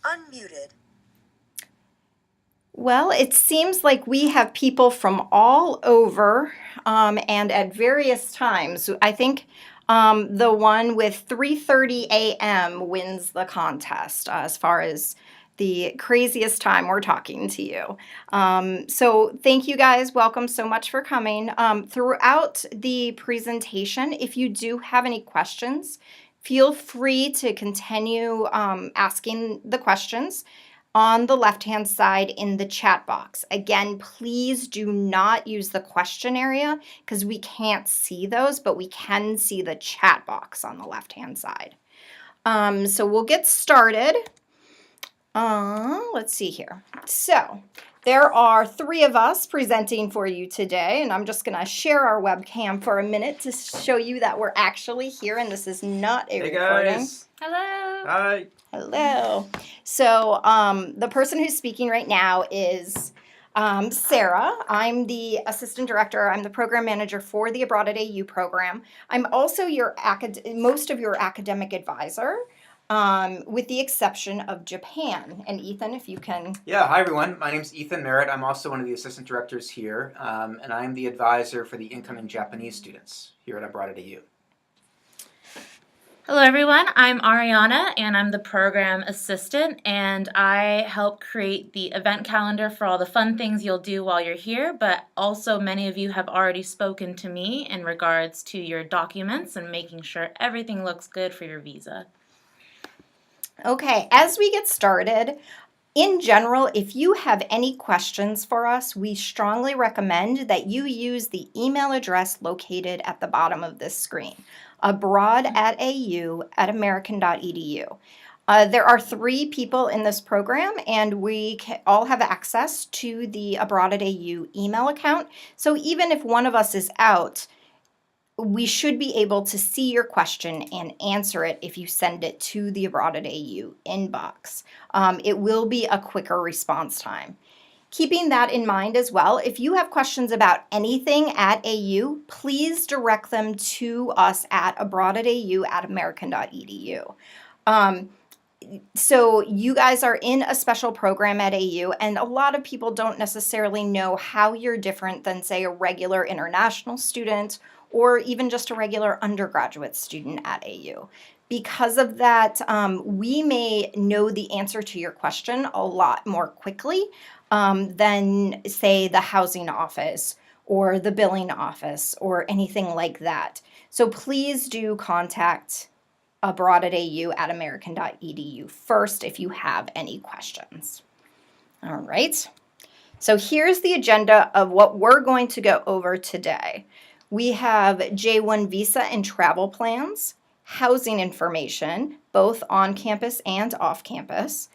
Unmuted. Well, it seems like we have people from all over and at various times. I think the one with 3:30 a.m. wins the contest as far as the craziest time we're talking to you. So thank you guys. Welcome so much for coming. Throughout the presentation, if you do have any questions, feel free to continue asking the questions on the left-hand side in the chat box. Again, please do not use the question area because we can't see those, but we can see the chat box on the left-hand side. So we'll get started. Let's see here. So there are three of us presenting for you today, and I'm just going to share our webcam for a minute to show you that we're actually here and this is not a recording. Guys. Hello. Hi. Hello. So the person who's speaking right now is Sarah. I'm the assistant director. I'm the program manager for the Abroad at AU program. I'm also most of your academic advisor, with the exception of Japan. And Ethan, if you can. Yeah, hi everyone. My name's Ethan Merritt. I'm also one of the assistant directors here, and I'm the advisor for the incoming Japanese students here at Abroad at AU. Hello, everyone. I'm Ariana, and I'm the program assistant, and I help create the event calendar for all the fun things you'll do while you're here, but also many of you have already spoken to me in regards to your documents and making sure everything looks good for your visa. Okay, as we get started, in general, if you have any questions for us, we strongly recommend that you use the email address located at the bottom of this screen, abroad@au@american.edu. There are three people in this program, and we all have access to the Abroad at AU email account. So even if one of us is out, we should be able to see your question and answer it if you send it to the Abroad at AU inbox. It will be a quicker response time. Keeping that in mind as well, if you have questions about anything at AU, please direct them to us at abroad@au@american.edu. So you guys are in a special program at AU, and a lot of people don't necessarily know how you're different than, say, a regular international student or even just a regular undergraduate student at AU. Because of that, we may know the answer to your question a lot more quickly than, say, the housing office or the billing office or anything like that. So please do contact abroad@au@american.edu first if you have any questions. All right. So here's the agenda of what we're going to go over today. We have J1 visa and travel plans, housing information, both on campus and off campus,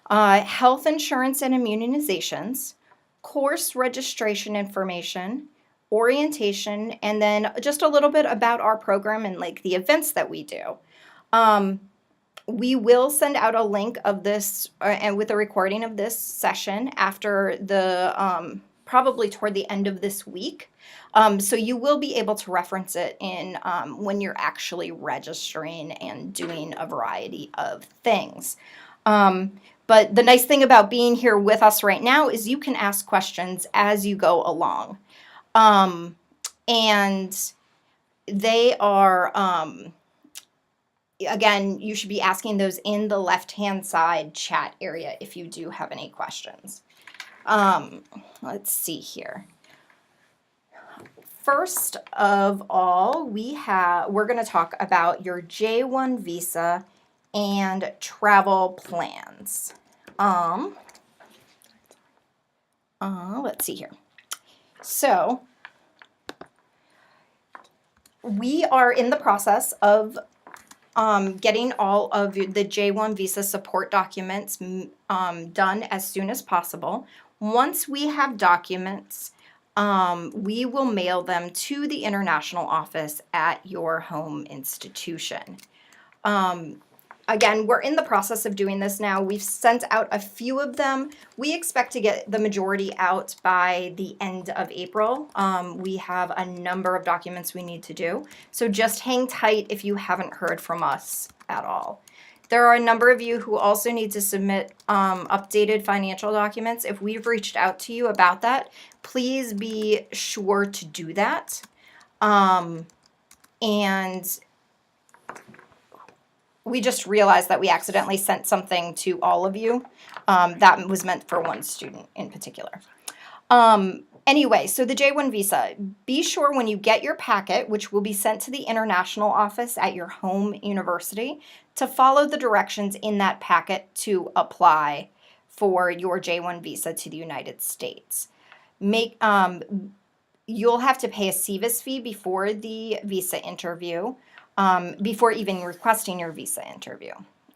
health insurance and immunizations, course registration information, orientation, and then just a little bit about our program and like the events that we do. We will send out a link of this and with a recording of this session after the probably toward the end of this week. So you will be able to reference it in when you're actually registering and doing a variety of things. But the nice thing about being here with us right now is you can ask questions as you go along. And they are, again, you should be asking those in the left-hand side chat area if you do have any questions. Let's see here. First of all, we're going to talk about your J1 visa and travel plans. Let's see here. So we are in the process of getting all of the J1 visa support documents done as soon as possible. Once we have documents, we will mail them to the international office at your home institution. Again, we're in the process of doing this now. We've sent out a few of them. We expect to get the majority out by the end of April. We have a number of documents we need to do. So just hang tight if you haven't heard from us at all. There are a number of you who also need to submit updated financial documents. If we've reached out to you about that, please be sure to do that. And we just realized that we accidentally sent something to all of you that was meant for one student in particular. Anyway, so the J-1 visa, be sure when you get your packet, which will be sent to the international office at your home university, to follow the directions in that packet to apply for your J-1 visa to the United States. You'll have to pay a CVIS fee before the visa interview, before even requesting your visa interview.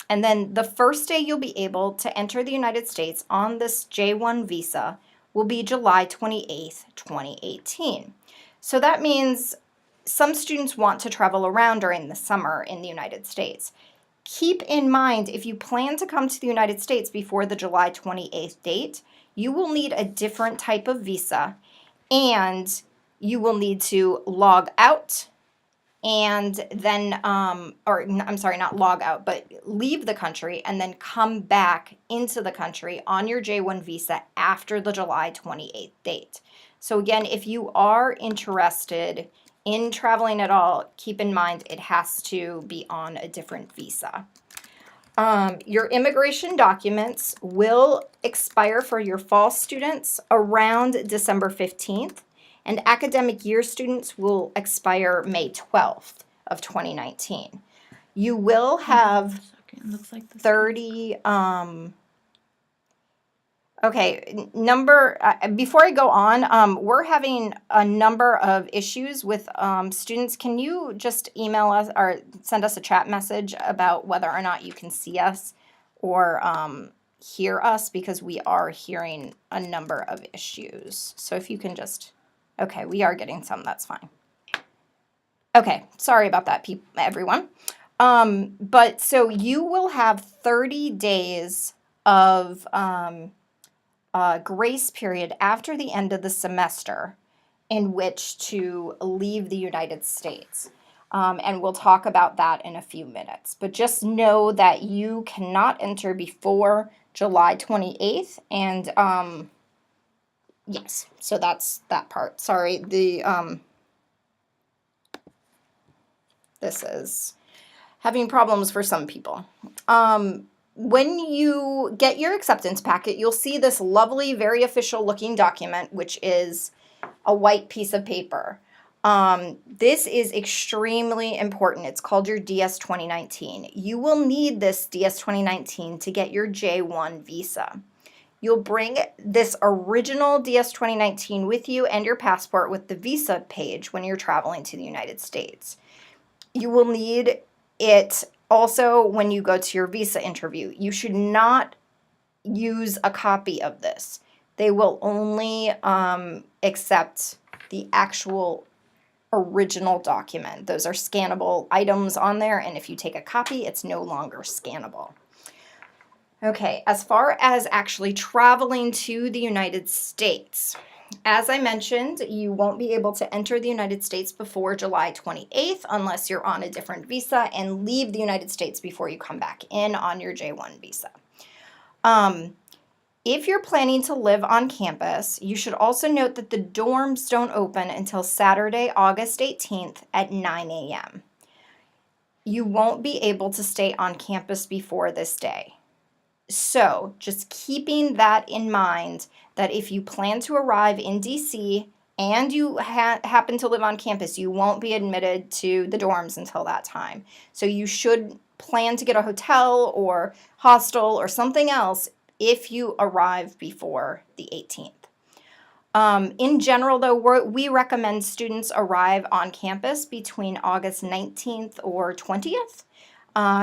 And then the first day you'll be able to enter the United States on this J-1 visa will be July 28th, 2018. So that means some students want to travel around during the summer in the United States. Keep in mind, if you plan to come to the United States before the July 28th date, you will need a different type of visa, and you will need to log out and then, not log out, but leave the country and then come back into the country on your J-1 visa after the July 28th date. So again, if you are interested in traveling at all, keep in mind it has to be on a different visa. Your immigration documents will expire for your fall students around December 15th. And academic year students will expire May 12th of 2019. You will have Looks like 30, before I go on, we're having a number of issues with students. Can you just email us or send us a chat message about whether or not you can see us or hear us, because we are hearing a number of issues. So if you can just... Okay, we are getting some, that's fine. Okay, sorry about that, everyone. But so you will have 30 days of grace period after the end of the semester in which to leave the United States. And we'll talk about that in a few minutes. But just know that you cannot enter before July 28th, and yes, so that's that part. Sorry, this is having problems for some people. When you get your acceptance packet, you'll see this lovely, very official looking document, which is a white piece of paper. This is extremely important. It's called your DS 2019. You will need this DS 2019 to get your J-1 visa. You'll bring this original DS 2019 with you and your passport with the visa page when you're traveling to the United States. You will need it also when you go to your visa interview. You should not use a copy of this. They will only accept the actual original document. Those are scannable items on there, and if you take a copy, it's no longer scannable. Okay, as far as actually traveling to the United States, as I mentioned, you won't be able to enter the United States before July 28th unless you're on a different visa, and leave the United States before you come back in on your J-1 visa. If you're planning to live on campus, you should also note that the dorms don't open until Saturday, August 18th at 9 a.m. You won't be able to stay on campus before this day. So just keeping that in mind, that if you plan to arrive in DC and you happen to live on campus, you won't be admitted to the dorms until that time. So you should plan to get a hotel or hostel or something else if you arrive before the 18th. In general, though, we recommend students arrive on campus between August 19th or 20th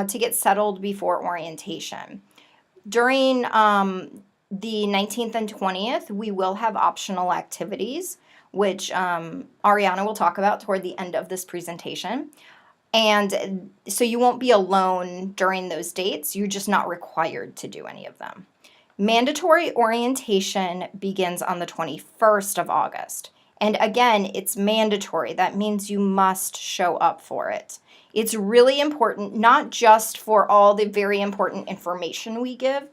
to get settled before orientation. During the 19th and 20th, we will have optional activities, which Ariana will talk about toward the end of this presentation. And so you won't be alone during those dates. You're just not required to do any of them. Mandatory orientation begins on the 21st of August. And again, it's mandatory. That means you must show up for it. It's really important, not just for all the very important information we give,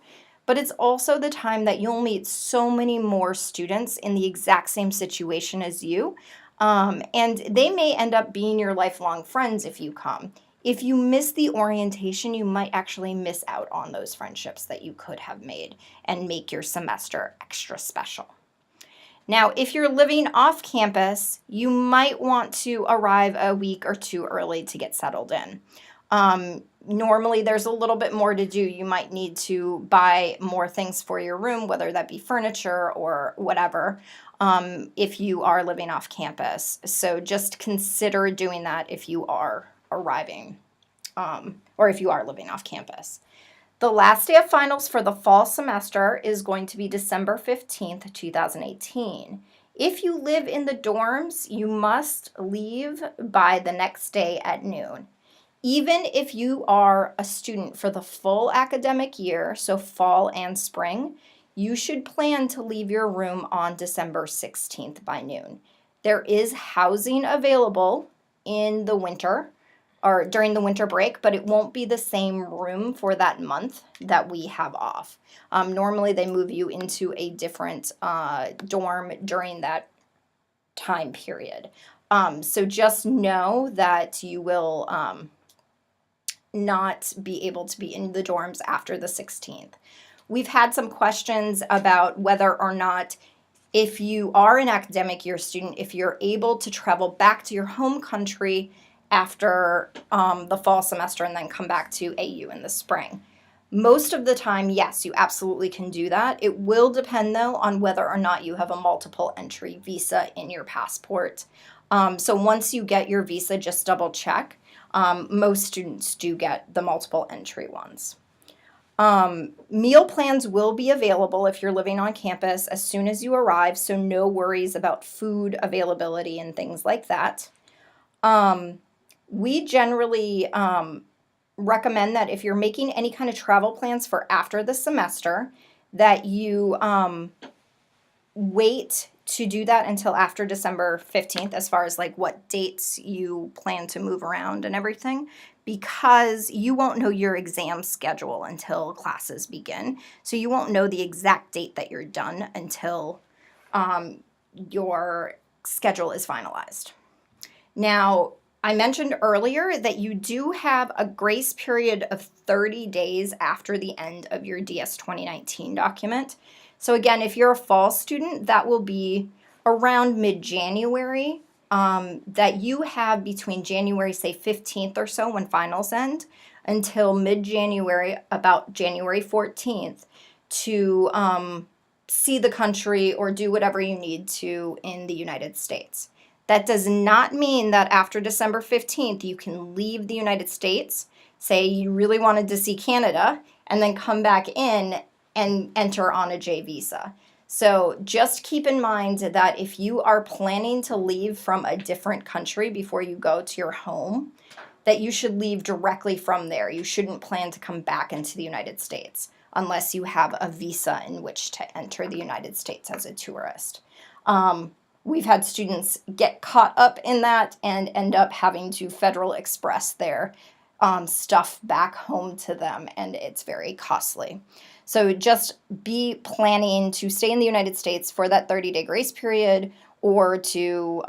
but it's also the time that you'll meet so many more students in the exact same situation as you. And they may end up being your lifelong friends if you come. If you miss the orientation, you might actually miss out on those friendships that you could have made and make your semester extra special. Now, if you're living off campus, you might want to arrive a week or two early to get settled in. Normally, there's a little bit more to do. You might need to buy more things for your room, whether that be furniture or whatever, if you are living off campus. So just consider doing that if you are arriving or if you are living off campus. The last day of finals for the fall semester is going to be December 15th, 2018. If you live in the dorms, you must leave by the next day at noon. Even if you are a student for the full academic year, so fall and spring, you should plan to leave your room on December 16th by noon. There is housing available in the winter or during the winter break, but it won't be the same room for that month that we have off. Normally they move you into a different dorm during that time period. So just know that you will not be able to be in the dorms after the 16th. We've had some questions about whether or not, if you are an academic year student, if you're able to travel back to your home country after the fall semester and then come back to AU in the spring. Most of the time, yes, you absolutely can do that. It will depend, though, on whether or not you have a multiple entry visa in your passport. So once you get your visa, just double check. Most students do get the multiple entry ones. Meal plans will be available if you're living on campus as soon as you arrive, so no worries about food availability and things like that. We generally recommend that if you're making any kind of travel plans for after the semester, that you wait to do that until after December 15th, as far as like what dates you plan to move around and everything, because you won't know your exam schedule until classes begin. So you won't know the exact date that you're done until your schedule is finalized. Now, I mentioned earlier that you do have a grace period of 30 days after the end of your DS 2019 document. So again, if you're a fall student, that will be around mid-January, that you have between January, say 15th or so when finals end, until mid-January, about January 14th, to see the country or do whatever you need to in the United States. That does not mean that after December 15th, you can leave the United States, say you really wanted to see Canada, and then come back in and enter on a J visa. So just keep in mind that if you are planning to leave from a different country before you go to your home, that you should leave directly from there. You shouldn't plan to come back into the United States unless you have a visa in which to enter the United States as a tourist. We've had students get caught up in that and end up having to Federal Express their stuff back home to them, and it's very costly. So just be planning to stay in the United States for that 30-day grace period, or to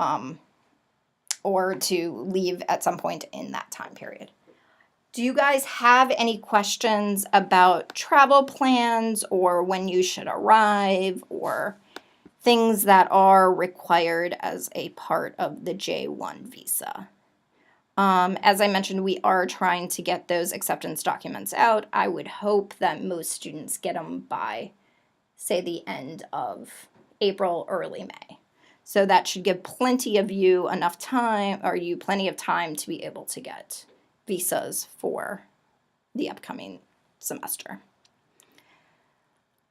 leave at some point in that time period. Do you guys have any questions about travel plans or when you should arrive or things that are required as a part of the J1 visa? As I mentioned, we are trying to get those acceptance documents out. I would hope that most students get them by, say, the end of April, early May. So that should give plenty of you enough time, or you plenty of time to be able to get visas for the upcoming semester.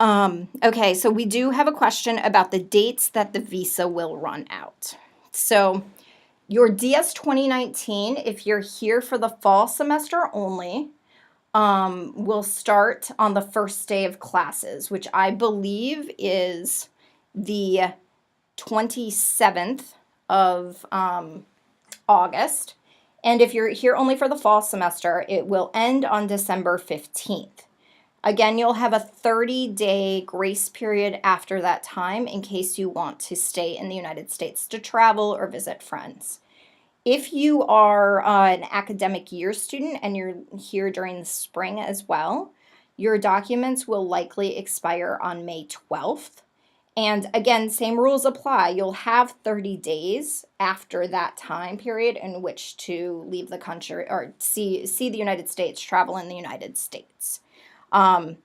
Okay, so we do have a question about the dates that the visa will run out. So your DS 2019, if you're here for the fall semester only, will start on the first day of classes, which I believe is the 27th of August. And if you're here only for the fall semester, it will end on December 15th. Again, you'll have a 30-day grace period after that time in case you want to stay in the United States to travel or visit friends. If you are an academic year student and you're here during the spring as well, your documents will likely expire on May 12th. And again, same rules apply. You'll have 30 days after that time period in which to leave the country or see the United States, travel in the United States. But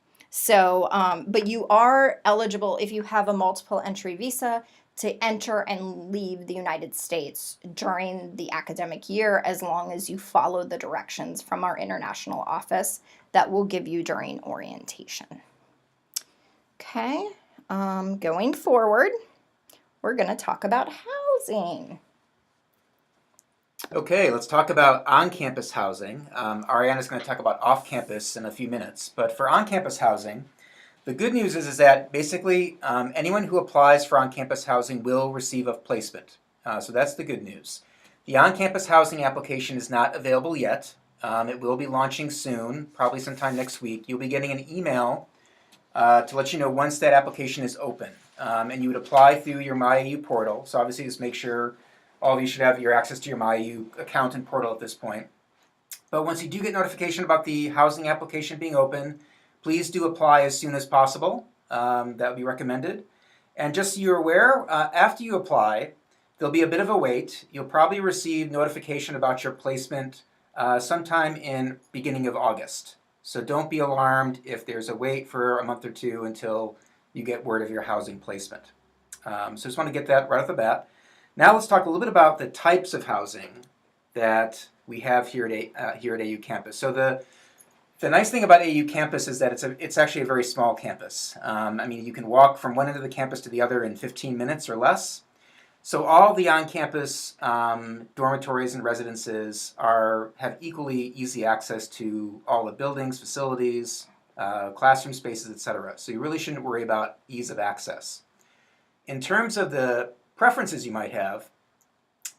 you are eligible if you have a multiple entry visa to enter and leave the United States during the academic year as long as you follow the directions from our international office that we'll give you during orientation. Okay, going forward, we're going to talk about housing. Okay, let's talk about on-campus housing. Ariana's going to talk about off-campus in a few minutes. But for on-campus housing, the good news is that basically anyone who applies for on-campus housing will receive a placement. So that's the good news. The on-campus housing application is not available yet. It will be launching soon, probably sometime next week. You'll be getting an email to let you know once that application is open. And you would apply through your MyAU portal. So obviously just make sure all of you should have your access to your MyAU account and portal at this point. But once you do get notification about the housing application being open, please do apply as soon as possible. That would be recommended. And just so you're aware, after you apply, there'll be a bit of a wait. You'll probably receive notification about your placement sometime in beginning of August. So don't be alarmed if there's a wait for a month or two until you get word of your housing placement. So just want to get that right off the bat. Now let's talk a little bit about the types of housing that we have here at AU Campus. So the nice thing about AU Campus is that it's actually a very small campus. I mean, you can walk from one end of the campus to the other in 15 minutes or less. So all the on-campus dormitories and residences have equally easy access to all the buildings, facilities, classroom spaces, etc. So you really shouldn't worry about ease of access. In terms of the preferences you might have,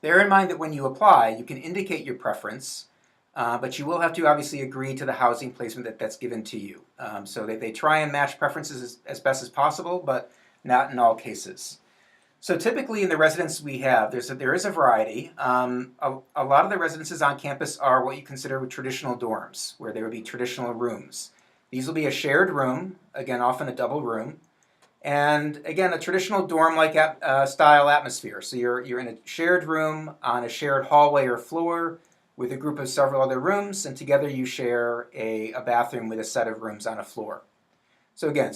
bear in mind that when you apply, you can indicate your preference, but you will have to obviously agree to the housing placement that's given to you. So they try and match preferences as best as possible, but not in all cases. So typically in the residences we have, there is a variety. A lot of the residences on campus are what you consider traditional dorms, where there would be traditional rooms. These will be a shared room, again, often a double room, and again, a traditional dorm-like style atmosphere. So you're in a shared room on a shared hallway or floor with a group of several other rooms, and together you share a bathroom with a set of rooms on a floor. So again,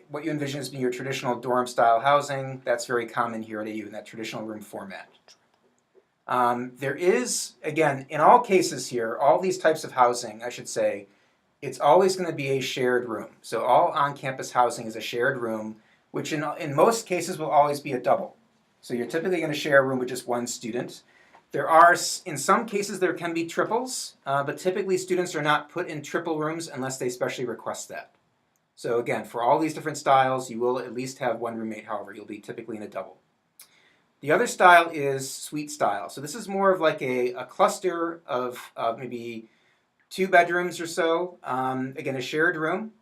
what you envision as being your traditional dorm-style housing, that's very common here at AU in that traditional room format. There is, again, in all cases here, all these types of housing, I should say, it's always going to be a shared room. So all on-campus housing is a shared room, which in most cases will always be a double. So you're typically going to share a room with just one student. In some cases, there can be triples, but typically students are not put in triple rooms unless they specially request that. So again, for all these different styles, you will at least have one roommate, however, you'll be typically in a double. The other style is suite style. So this is more of like a cluster of maybe 2 bedrooms or so, again, a shared room.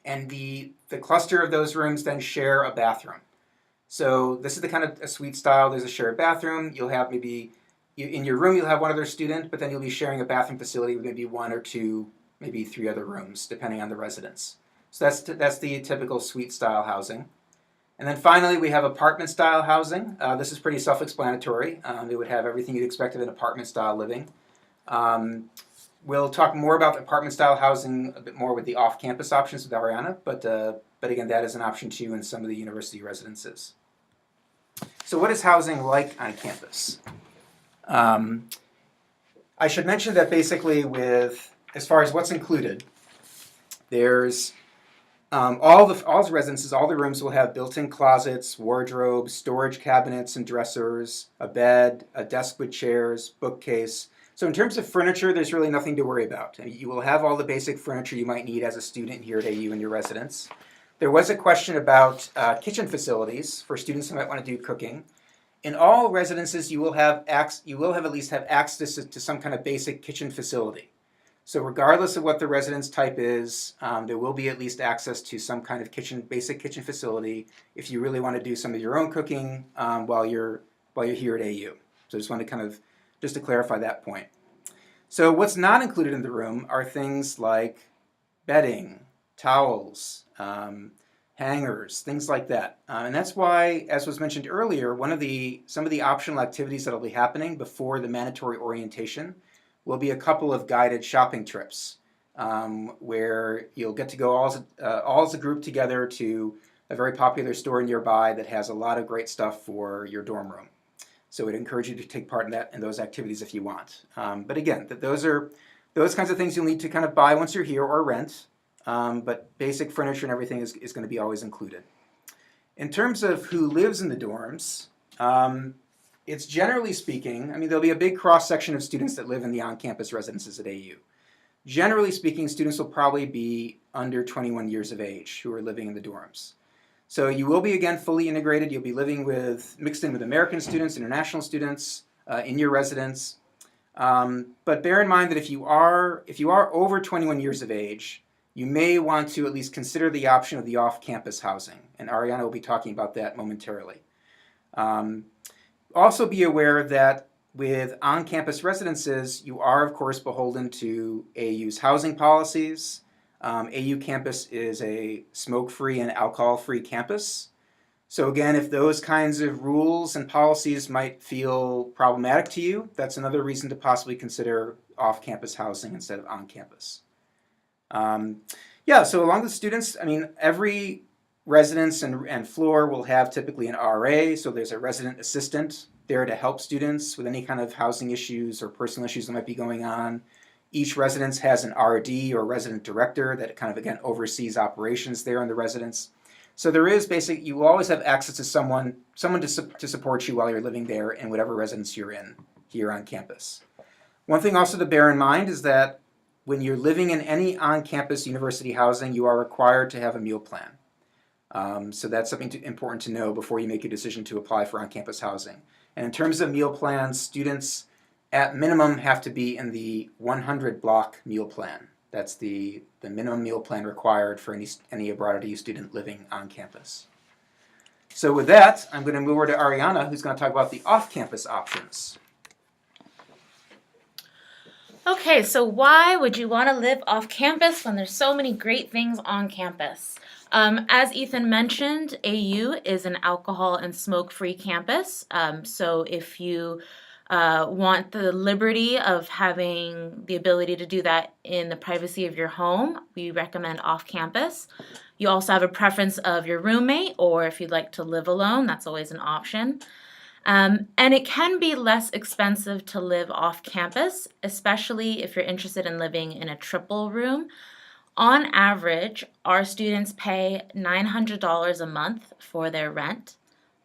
And the cluster of those rooms then share a bathroom. So this is the kind of a suite style. There's a shared bathroom. You'll have in your room, you'll have one other student, but then you'll be sharing a bathroom facility with maybe 1 or 2, maybe 3 other rooms, depending on the residence. So that's the typical suite style housing. And then finally, we have apartment style housing. This is pretty self-explanatory. It would have everything you'd expect of an apartment style living. We'll talk more about apartment style housing a bit more with the off-campus options with Ariana, but again, that is an option too in some of the university residences. So what is housing like on campus? I should mention that basically as far as what's included, there's all the residences, all the rooms will have built-in closets, wardrobes, storage cabinets and dressers, a bed, a desk with chairs, bookcase. So in terms of furniture, there's really nothing to worry about. You will have all the basic furniture you might need as a student here at AU in your residence. There was a question about kitchen facilities for students who might want to do cooking. In all residences, you will have at least have access to some kind of basic kitchen facility. So regardless of what the residence type is, there will be at least access to some kind of basic kitchen facility if you really want to do some of your own cooking while you're here at AU. So I just want to just to clarify that point. So what's not included in the room are things like bedding, towels, hangers, things like that. And that's why, as was mentioned earlier, some of the optional activities that will be happening before the mandatory orientation will be a couple of guided shopping trips where you'll get to go all as a group together to a very popular store nearby that has a lot of great stuff for your dorm room. So we'd encourage you to take part in those activities if you want. But again, those kinds of things you'll need to kind of buy once you're here or rent. But basic furniture and everything is going to be always included. In terms of who lives in the dorms, it's generally speaking, there'll be a big cross-section of students that live in the on-campus residences at AU. Generally speaking, students will probably be under 21 years of age who are living in the dorms. So you will be, again, fully integrated. You'll be living mixed in with American students, international students in your residence. But bear in mind that if you are over 21 years of age, you may want to at least consider the option of the off-campus housing. And Ariana will be talking about that momentarily. Also be aware that with on-campus residences, you are, of course, beholden to AU's housing policies. AU campus is a smoke-free and alcohol-free campus. So again, if those kinds of rules and policies might feel problematic to you, that's another reason to possibly consider off-campus housing instead of on-campus. So along with students, every residence and floor will have typically an RA, so there's a resident assistant there to help students with any kind of housing issues or personal issues that might be going on. Each residence has an RD or resident director that kind of, again, oversees operations there in the residence. So there is you will always have access to someone to support you while you're living there in whatever residence you're in here on campus. One thing also to bear in mind is that when you're living in any on-campus university housing, you are required to have a meal plan. So that's something important to know before you make a decision to apply for on-campus housing. And in terms of meal plans, students at minimum have to be in the 100 block meal plan. That's the minimum meal plan required for any abroad AU student living on campus. So with that, I'm going to move over to Ariana, who's going to talk about the off-campus options. Okay, so why would you want to live off campus when there's so many great things on campus? As Ethan mentioned, AU is an alcohol and smoke-free campus. So if you want the liberty of having the ability to do that in the privacy of your home, we recommend off campus. You also have a preference of your roommate, or if you'd like to live alone, that's always an option. And it can be less expensive to live off campus, especially if you're interested in living in a triple room. On average, our students pay $900 a month for their rent.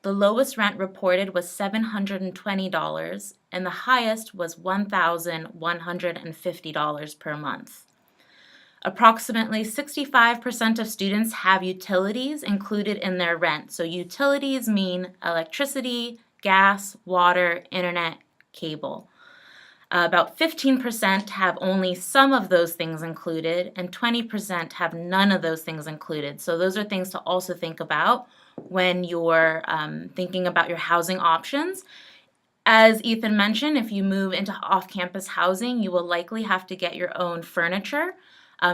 The lowest rent reported was $720, and the highest was $1,150 per month. Approximately 65% of students have utilities included in their rent. So utilities mean electricity, gas, water, internet, cable. About 15% have only some of those things included, and 20% have none of those things included. So those are things to also think about when you're thinking about your housing options. As Ethan mentioned, if you move into off-campus housing, you will likely have to get your own furniture.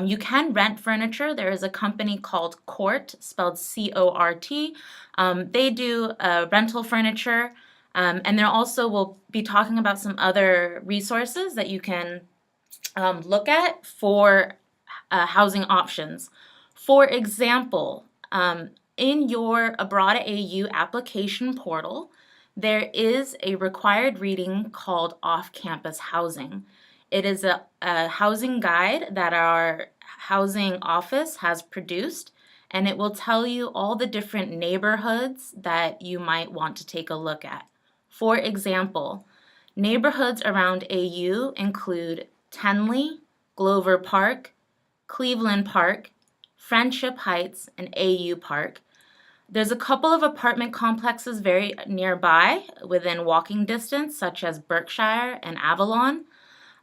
You can rent furniture. There is a company called CORT, spelled C-O-R-T. They do rental furniture. And there also will be talking about some other resources that you can look at for housing options. For example, in your Abroad AU application portal, there is a required reading called Off-Campus Housing. It is a housing guide that our housing office has produced, and it will tell you all the different neighborhoods that you might want to take a look at. For example, neighborhoods around AU include Tenley, Glover Park, Cleveland Park, Friendship Heights, and AU Park. There's a couple of apartment complexes very nearby within walking distance, such as Berkshire and Avalon.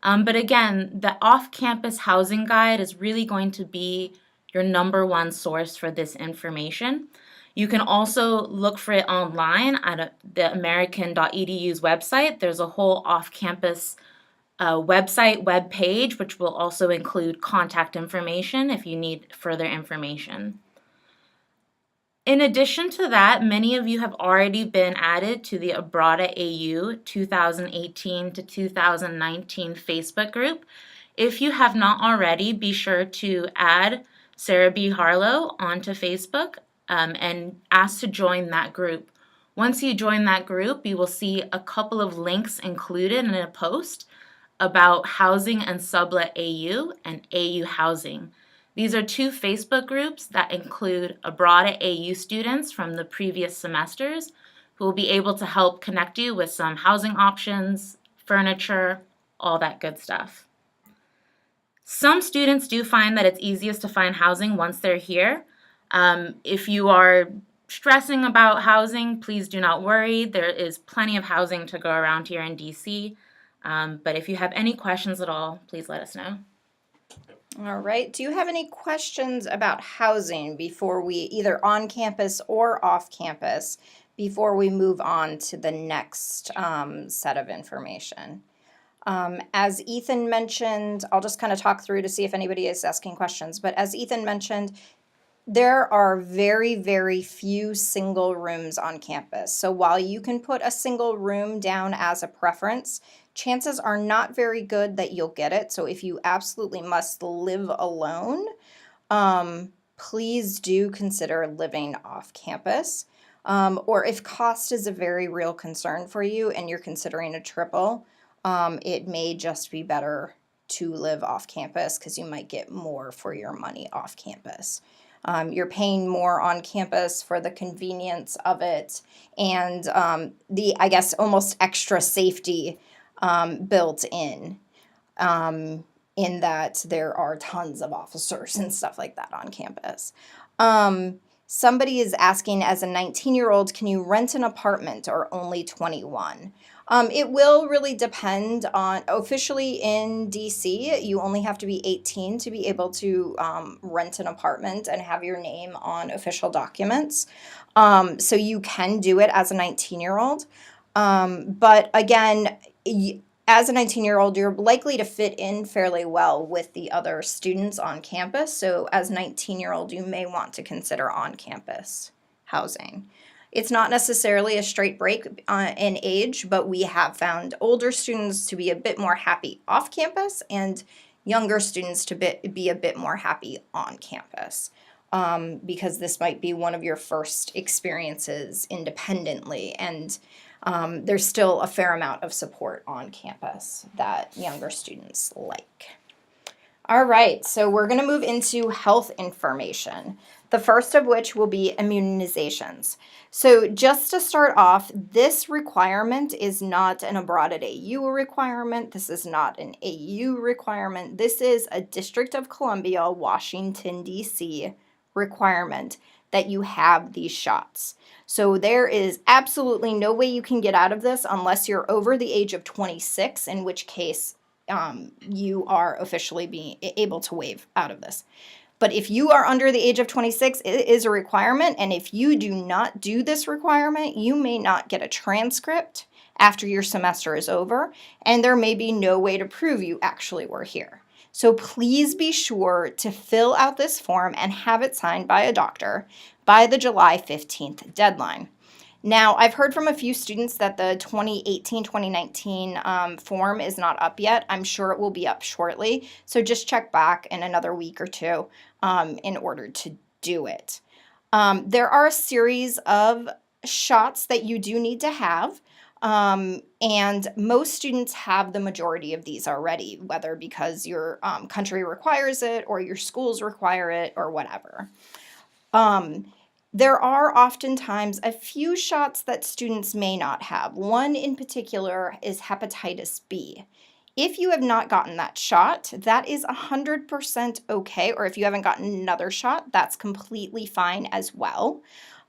But again, the off-campus housing guide is really going to be your number one source for this information. You can also look for it online at the american.edu's website. There's a whole off-campus website web page, which will also include contact information if you need further information. In addition to that, many of you have already been added to the Abrada AU 2018 to 2019 Facebook group. If you have not already, be sure to add Sarah B. Harlow onto Facebook and ask to join that group. Once you join that group, you will see a couple of links included in a post about housing and sublet AU and AU housing. These are two Facebook groups that include Abrada AU students from the previous semesters who will be able to help connect you with some housing options, furniture, all that good stuff. Some students do find that it's easiest to find housing once they're here. If you are stressing about housing, please do not worry. There is plenty of housing to go around here in DC. But if you have any questions at all, please let us know. All right. Do you have any questions about housing before we either on campus or off campus before we move on to the next set of information? As Ethan mentioned, I'll just kind of talk through to see if anybody is asking questions, but as Ethan mentioned, there are very, very few single rooms on campus. So while you can put a single room down as a preference, chances are not very good that you'll get it. So if you absolutely must live alone, please do consider living off campus. Or if cost is a very real concern for you and you're considering a triple, it may just be better to live off campus because you might get more for your money off campus. You're paying more on campus for the convenience of it and the, I guess, almost extra safety built in that there are tons of officers and stuff like that on campus. Somebody is asking, as a 19-year-old, can you rent an apartment or only 21? It will really depend on, officially in DC, you only have to be 18 to be able to rent an apartment and have your name on official documents. So you can do it as a 19-year-old. But again, as a 19-year-old, you're likely to fit in fairly well with the other students on campus. So as a 19-year-old, you may want to consider on-campus housing. It's not necessarily a straight break in age, but we have found older students to be a bit more happy off campus and younger students to be a bit more happy on campus because this might be one of your first experiences independently, and there's still a fair amount of support on campus that younger students like. All right, so we're going to move into health information, the first of which will be immunizations. So just to start off, this requirement is not an Abrada AU requirement. This is not an AU requirement. This is a District of Columbia, Washington, D.C. requirement that you have these shots. So there is absolutely no way you can get out of this unless you're over the age of 26, in which case you are officially being able to waive out of this. But if you are under the age of 26, it is a requirement, and if you do not do this requirement, you may not get a transcript after your semester is over, and there may be no way to prove you actually were here. So please be sure to fill out this form and have it signed by a doctor by the July 15th deadline. Now, I've heard from a few students that the 2018-2019 form is not up yet. I'm sure it will be up shortly, so just check back in another week or two in order to do it. There are a series of shots that you do need to have, and most students have the majority of these already, whether because your country requires it or your schools require it or whatever. There are oftentimes a few shots that students may not have. One in particular is hepatitis B. If you have not gotten that shot, that is 100% okay. Or if you haven't gotten another shot, that's completely fine as well.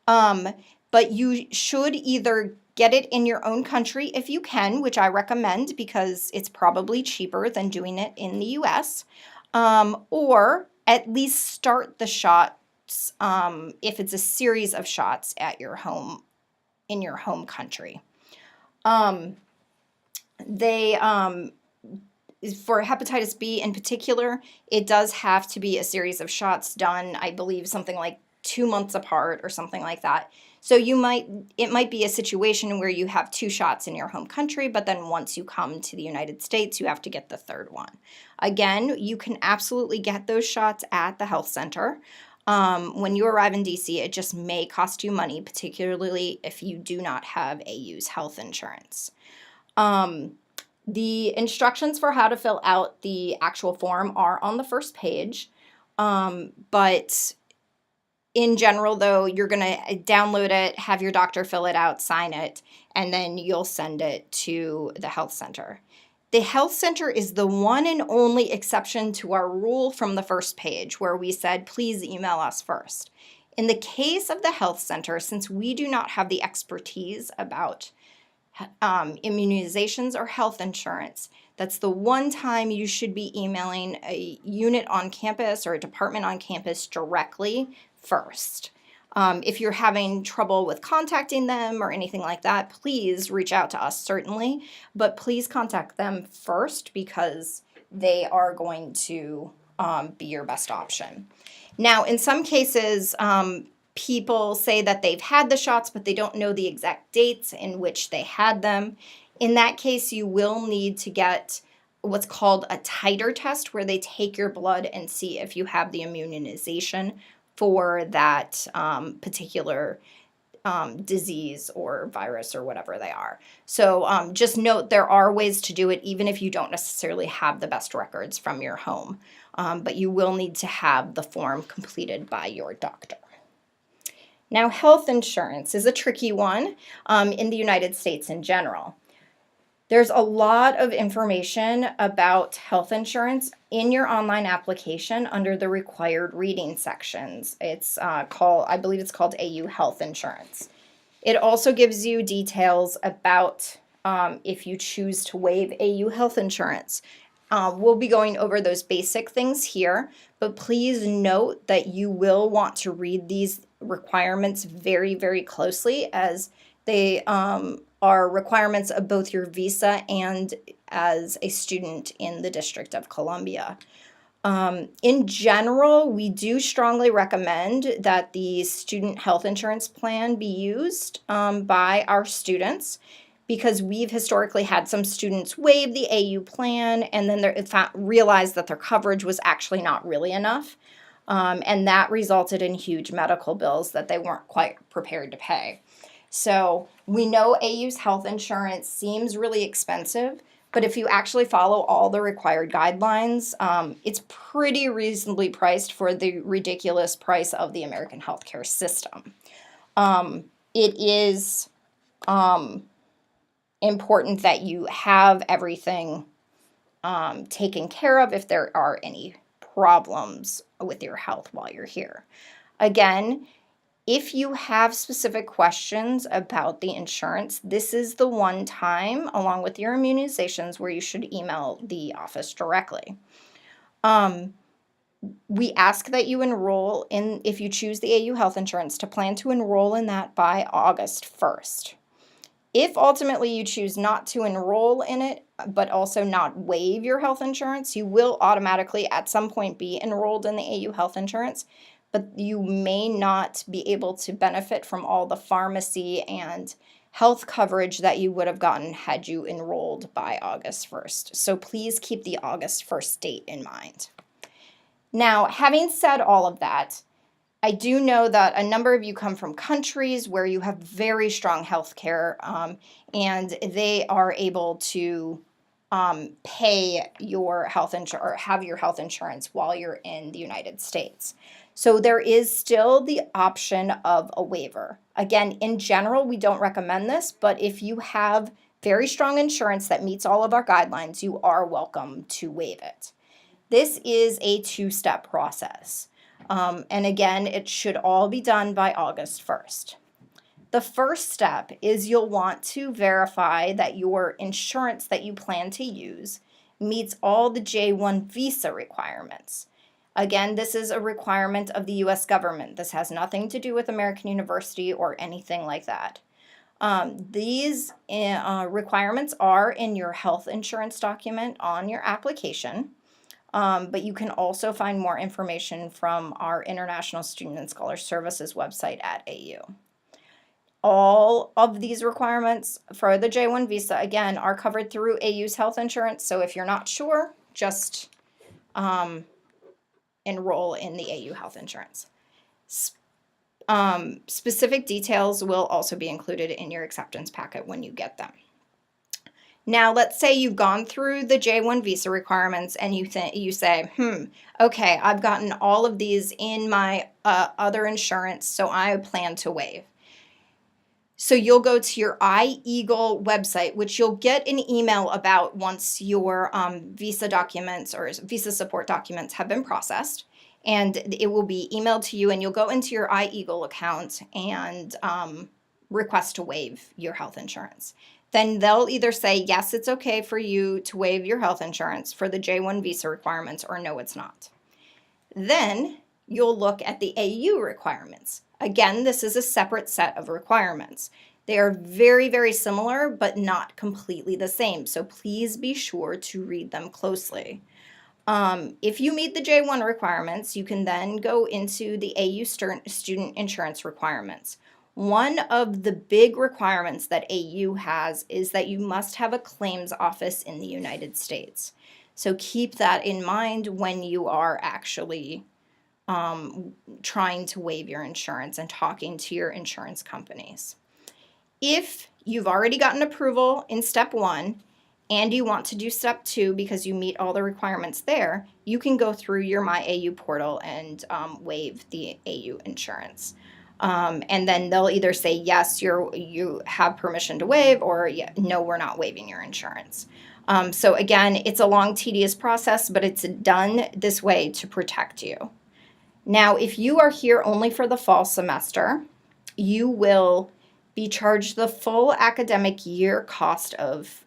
But you should either get it in your own country if you can, which I recommend because it's probably cheaper than doing it in the US, or at least start the shots if it's a series of shots at your home, in your home country. They For hepatitis B in particular, it does have to be a series of shots done, I believe, something like 2 months apart or something like that. So it might be a situation where you have 2 shots in your home country, but then once you come to the United States, you have to get the third one. Again, you can absolutely get those shots at the health center. When you arrive in DC, it just may cost you money, particularly if you do not have AU's health insurance. The instructions for how to fill out the actual form are on the first page, but in general, though, you're going to download it, have your doctor fill it out, sign it, and then you'll send it to the health center. The health center is the one and only exception to our rule from the first page where we said, please email us first. In the case of the health center, since we do not have the expertise about immunizations or health insurance, that's the one time you should be emailing a unit on campus or a department on campus directly first. If you're having trouble with contacting them or anything like that, please reach out to us, certainly, but please contact them first because they are going to be your best option. Now, in some cases, people say that they've had the shots, but they don't know the exact dates in which they had them. In that case, you will need to get what's called a titer test, where they take your blood and see if you have the immunization for that particular disease or virus or whatever they are. So just note there are ways to do it even if you don't necessarily have the best records from your home, but you will need to have the form completed by your doctor. Now, health insurance is a tricky one in the United States in general. There's a lot of information about health insurance in your online application under the required reading sections. It's I believe it's called AU Health Insurance. It also gives you details about if you choose to waive AU Health Insurance. We'll be going over those basic things here, but please note that you will want to read these requirements very, very closely, as they are requirements of both your visa and as a student in the District of Columbia. In general, we do strongly recommend that the student health insurance plan be used by our students, because we've historically had some students waive the AU plan and then realized that their coverage was actually not really enough. And that resulted in huge medical bills that they weren't quite prepared to pay. So we know AU's health insurance seems really expensive, but if you actually follow all the required guidelines, it's pretty reasonably priced for the ridiculous price of the American healthcare system. It is important that you have everything taken care of if there are any problems with your health while you're here. Again, if you have specific questions about the insurance, this is the one time, along with your immunizations, where you should email the office directly. We ask that you enroll in, if you choose the AU health insurance, to plan to enroll in that by August 1st. If ultimately you choose not to enroll in it, but also not waive your health insurance, you will automatically at some point be enrolled in the AU health insurance, but you may not be able to benefit from all the pharmacy and health coverage that you would have gotten had you enrolled by August 1st. So please keep the August 1st date in mind. Now, having said all of that, I do know that a number of you come from countries where you have very strong health care, and they are able to pay your health insurance or have your health insurance while you're in the United States. So there is still the option of a waiver. Again, in general, we don't recommend this, but if you have very strong insurance that meets all of our guidelines, you are welcome to waive it. This is a two-step process. And again, it should all be done by August 1st. The first step is you'll want to verify that your insurance that you plan to use meets all the J-1 visa requirements. Again, this is a requirement of the U.S. government. This has nothing to do with American University or anything like that. These requirements are in your health insurance document on your application, but you can also find more information from our International Student and Scholar Services website at AU. All of these requirements for the J-1 visa, again, are covered through AU's health insurance, so if you're not sure, just enroll in the AU health insurance. Specific details will also be included in your acceptance packet when you get them. Now, let's say you've gone through the J-1 visa requirements and you say, okay, I've gotten all of these in my other insurance, so I plan to waive. So you'll go to your iEagle website, which you'll get an email about once your visa documents or visa support documents have been processed. And it will be emailed to you, and you'll go into your iEagle account and request to waive your health insurance. Then they'll either say, yes, it's okay for you to waive your health insurance for the J-1 visa requirements, or no, it's not. Then you'll look at the AU requirements. Again, this is a separate set of requirements. They are very, very similar, but not completely the same. So please be sure to read them closely. If you meet the J-1 requirements, you can then go into the AU student insurance requirements. One of the big requirements that AU has is that you must have a claims office in the United States. So keep that in mind when you are actually trying to waive your insurance and talking to your insurance companies. If you've already gotten approval in step 1 and you want to do step 2 because you meet all the requirements there, you can go through your My AU portal and waive the AU insurance. And then they'll either say, yes, you have permission to waive, or no, we're not waiving your insurance. So again, it's a long, tedious process, but it's done this way to protect you. Now, if you are here only for the fall semester, you will be charged the full academic year cost of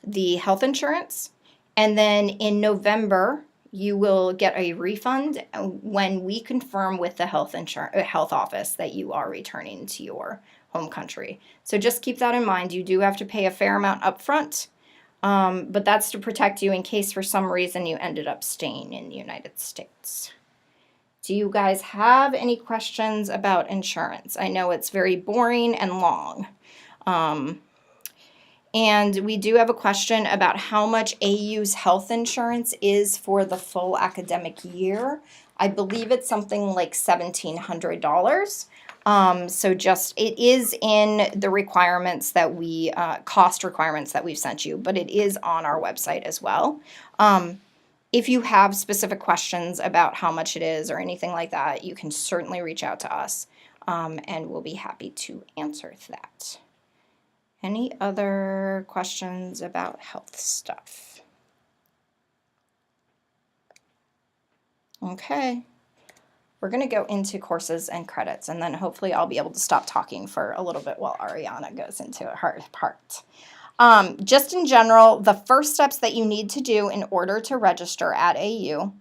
the health insurance. And then in November, you will get a refund when we confirm with the health office that you are returning to your home country. So just keep that in mind. You do have to pay a fair amount up front, but that's to protect you in case for some reason you ended up staying in the United States. Do you guys have any questions about insurance? I know it's very boring and long. And we do have a question about how much AU's health insurance is for the full academic year. I believe it's something like $1,700. So it is in the requirements that we, cost requirements that we've sent you, but it is on our website as well. If you have specific questions about how much it is or anything like that, you can certainly reach out to us, and we'll be happy to answer that. Any other questions about health stuff? Okay, we're going to go into courses and credits, and then hopefully I'll be able to stop talking for a little bit while Ariana goes into her part. Just in general, the first steps that you need to do in order to register at AU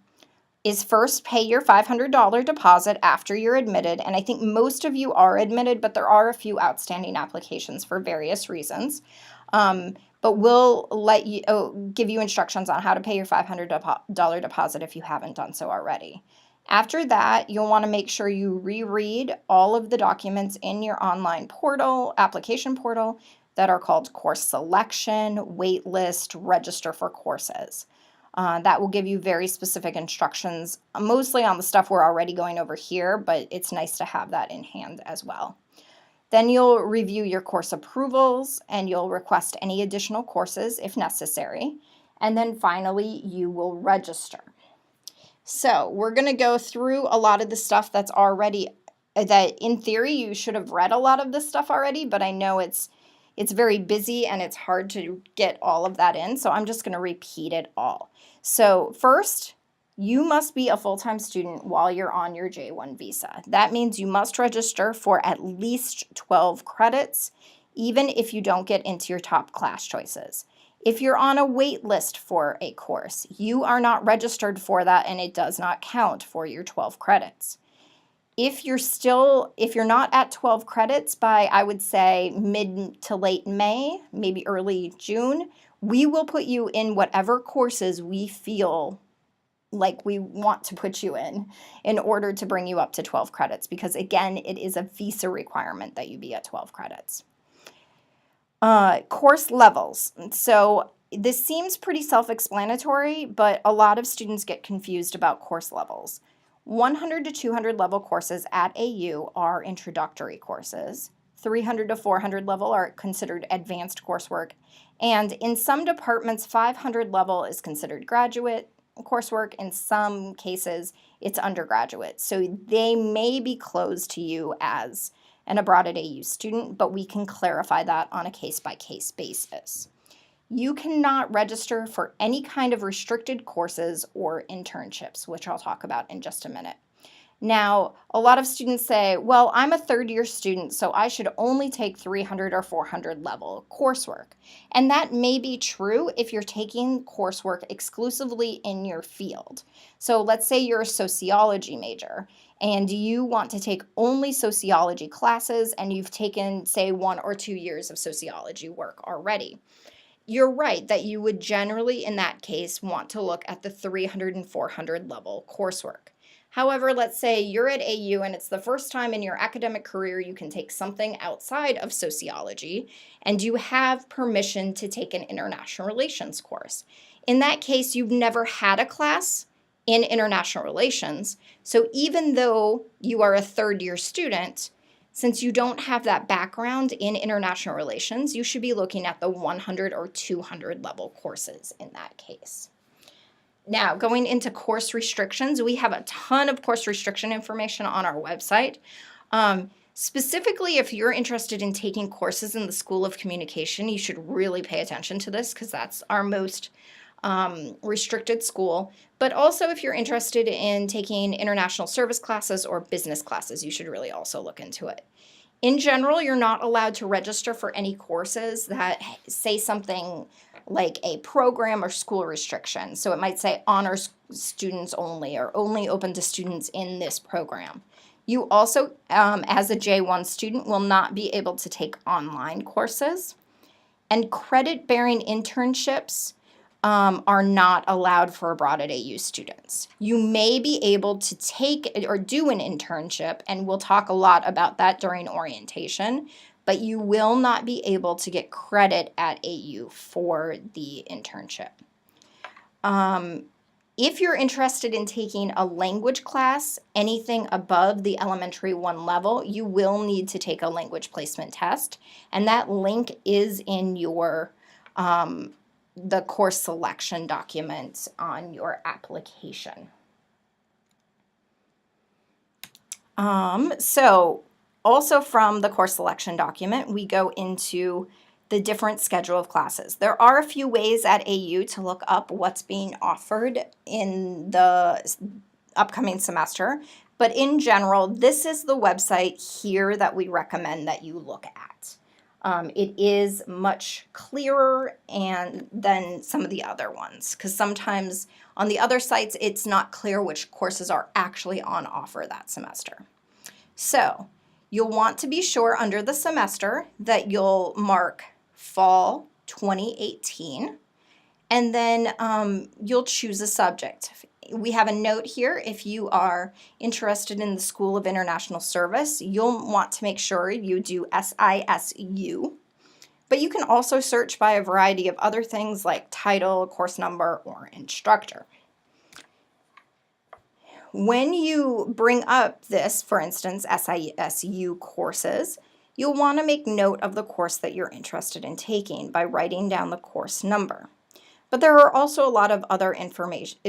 is first pay your $500 deposit after you're admitted. And I think most of you are admitted, but there are a few outstanding applications for various reasons. But we'll give you instructions on how to pay your $500 deposit if you haven't done so already. After that, you'll want to make sure you reread all of the documents in your online portal, application portal, that are called course selection, waitlist, register for courses. That will give you very specific instructions, mostly on the stuff we're already going over here, but it's nice to have that in hand as well. Then you'll review your course approvals, and you'll request any additional courses if necessary. And then finally, you will register. So we're going to go through a lot of the stuff that in theory, you should have read a lot of this stuff already, but I know it's It's very busy and it's hard to get all of that in, so I'm just going to repeat it all. So first, you must be a full-time student while you're on your J1 visa. That means you must register for at least 12 credits, even if you don't get into your top class choices. If you're on a wait list for a course, you are not registered for that and it does not count for your 12 credits. If you're not at 12 credits by, I would say, mid to late May, maybe early June, we will put you in whatever courses we feel like we want to put you in order to bring you up to 12 credits, because again, it is a visa requirement that you be at 12 credits. Course levels. So this seems pretty self-explanatory, but a lot of students get confused about course levels. 100 to 200 level courses at AU are introductory courses. 300 to 400 level are considered advanced coursework. And in some departments, 500 level is considered graduate coursework. In some cases, it's undergraduate. So they may be closed to you as an abroad at AU student, but we can clarify that on a case-by-case basis. You cannot register for any kind of restricted courses or internships, which I'll talk about in just a minute. Now, a lot of students say, well, I'm a third-year student, so I should only take 300 or 400 level coursework. And that may be true if you're taking coursework exclusively in your field. So let's say you're a sociology major and you want to take only sociology classes and you've taken, say, 1 or 2 years of sociology work already. You're right that you would generally, in that case, want to look at the 300 and 400 level coursework. However, let's say you're at AU and it's the first time in your academic career you can take something outside of sociology and you have permission to take an international relations course. In that case, you've never had a class in international relations, so even though you are a third-year student, since you don't have that background in international relations, you should be looking at the 100 or 200 level courses in that case. Now, going into course restrictions, we have a ton of course restriction information on our website. Specifically, if you're interested in taking courses in the School of Communication, you should really pay attention to this because that's our most restricted school. But also, if you're interested in taking international service classes or business classes, you should really also look into it. In general, you're not allowed to register for any courses that say something like a program or school restriction. So it might say honors students only or only open to students in this program. You also, as a J1 student, will not be able to take online courses. And credit-bearing internships are not allowed for abroad at AU students. You may be able to take or do an internship, and we'll talk a lot about that during orientation, but you will not be able to get credit at AU for the internship. If you're interested in taking a language class, anything above the elementary 1 level, you will need to take a language placement test, and that link is in your the course selection document on your application. So also from the course selection document, we go into the different schedule of classes. There are a few ways at AU to look up what's being offered in the upcoming semester, but in general, this is the website here that we recommend that you look at. It is much clearer than some of the other ones, because sometimes on the other sites, it's not clear which courses are actually on offer that semester. So you'll want to be sure under the semester that you'll mark fall 2018, and then you'll choose a subject. We have a note here. If you are interested in the School of International Service, you'll want to make sure you do SISU, but you can also search by a variety of other things like title, course number, or instructor. When you bring up this, for instance, SISU courses, you'll want to make note of the course that you're interested in taking by writing down the course number. But there are also a lot of other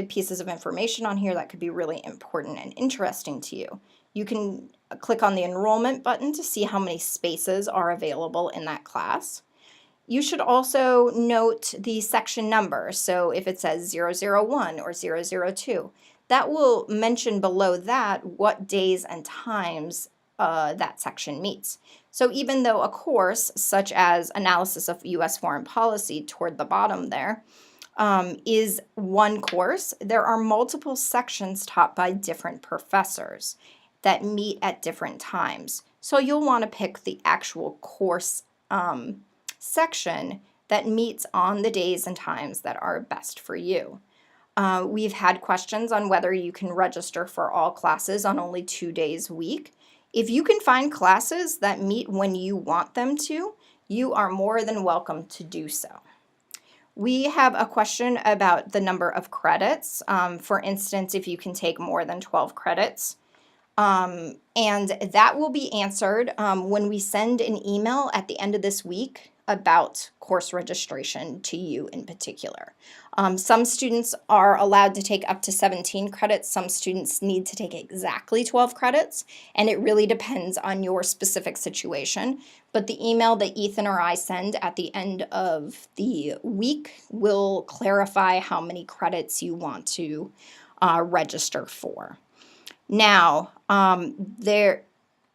pieces of information on here that could be really important and interesting to you. You can click on the enrollment button to see how many spaces are available in that class. You should also note the section number. So if it says 001 or 002, that will mention below that what days and times that section meets. So even though a course such as Analysis of U.S. Foreign Policy toward the bottom there is one course, there are multiple sections taught by different professors that meet at different times. So you'll want to pick the actual course section that meets on the days and times that are best for you. We've had questions on whether you can register for all classes on only 2 days a week. If you can find classes that meet when you want them to, you are more than welcome to do so. We have a question about the number of credits. For instance, if you can take more than 12 credits. And that will be answered when we send an email at the end of this week about course registration to you in particular. Some students are allowed to take up to 17 credits. Some students need to take exactly 12 credits, and it really depends on your specific situation. But the email that Ethan or I send at the end of the week will clarify how many credits you want to register for. Now,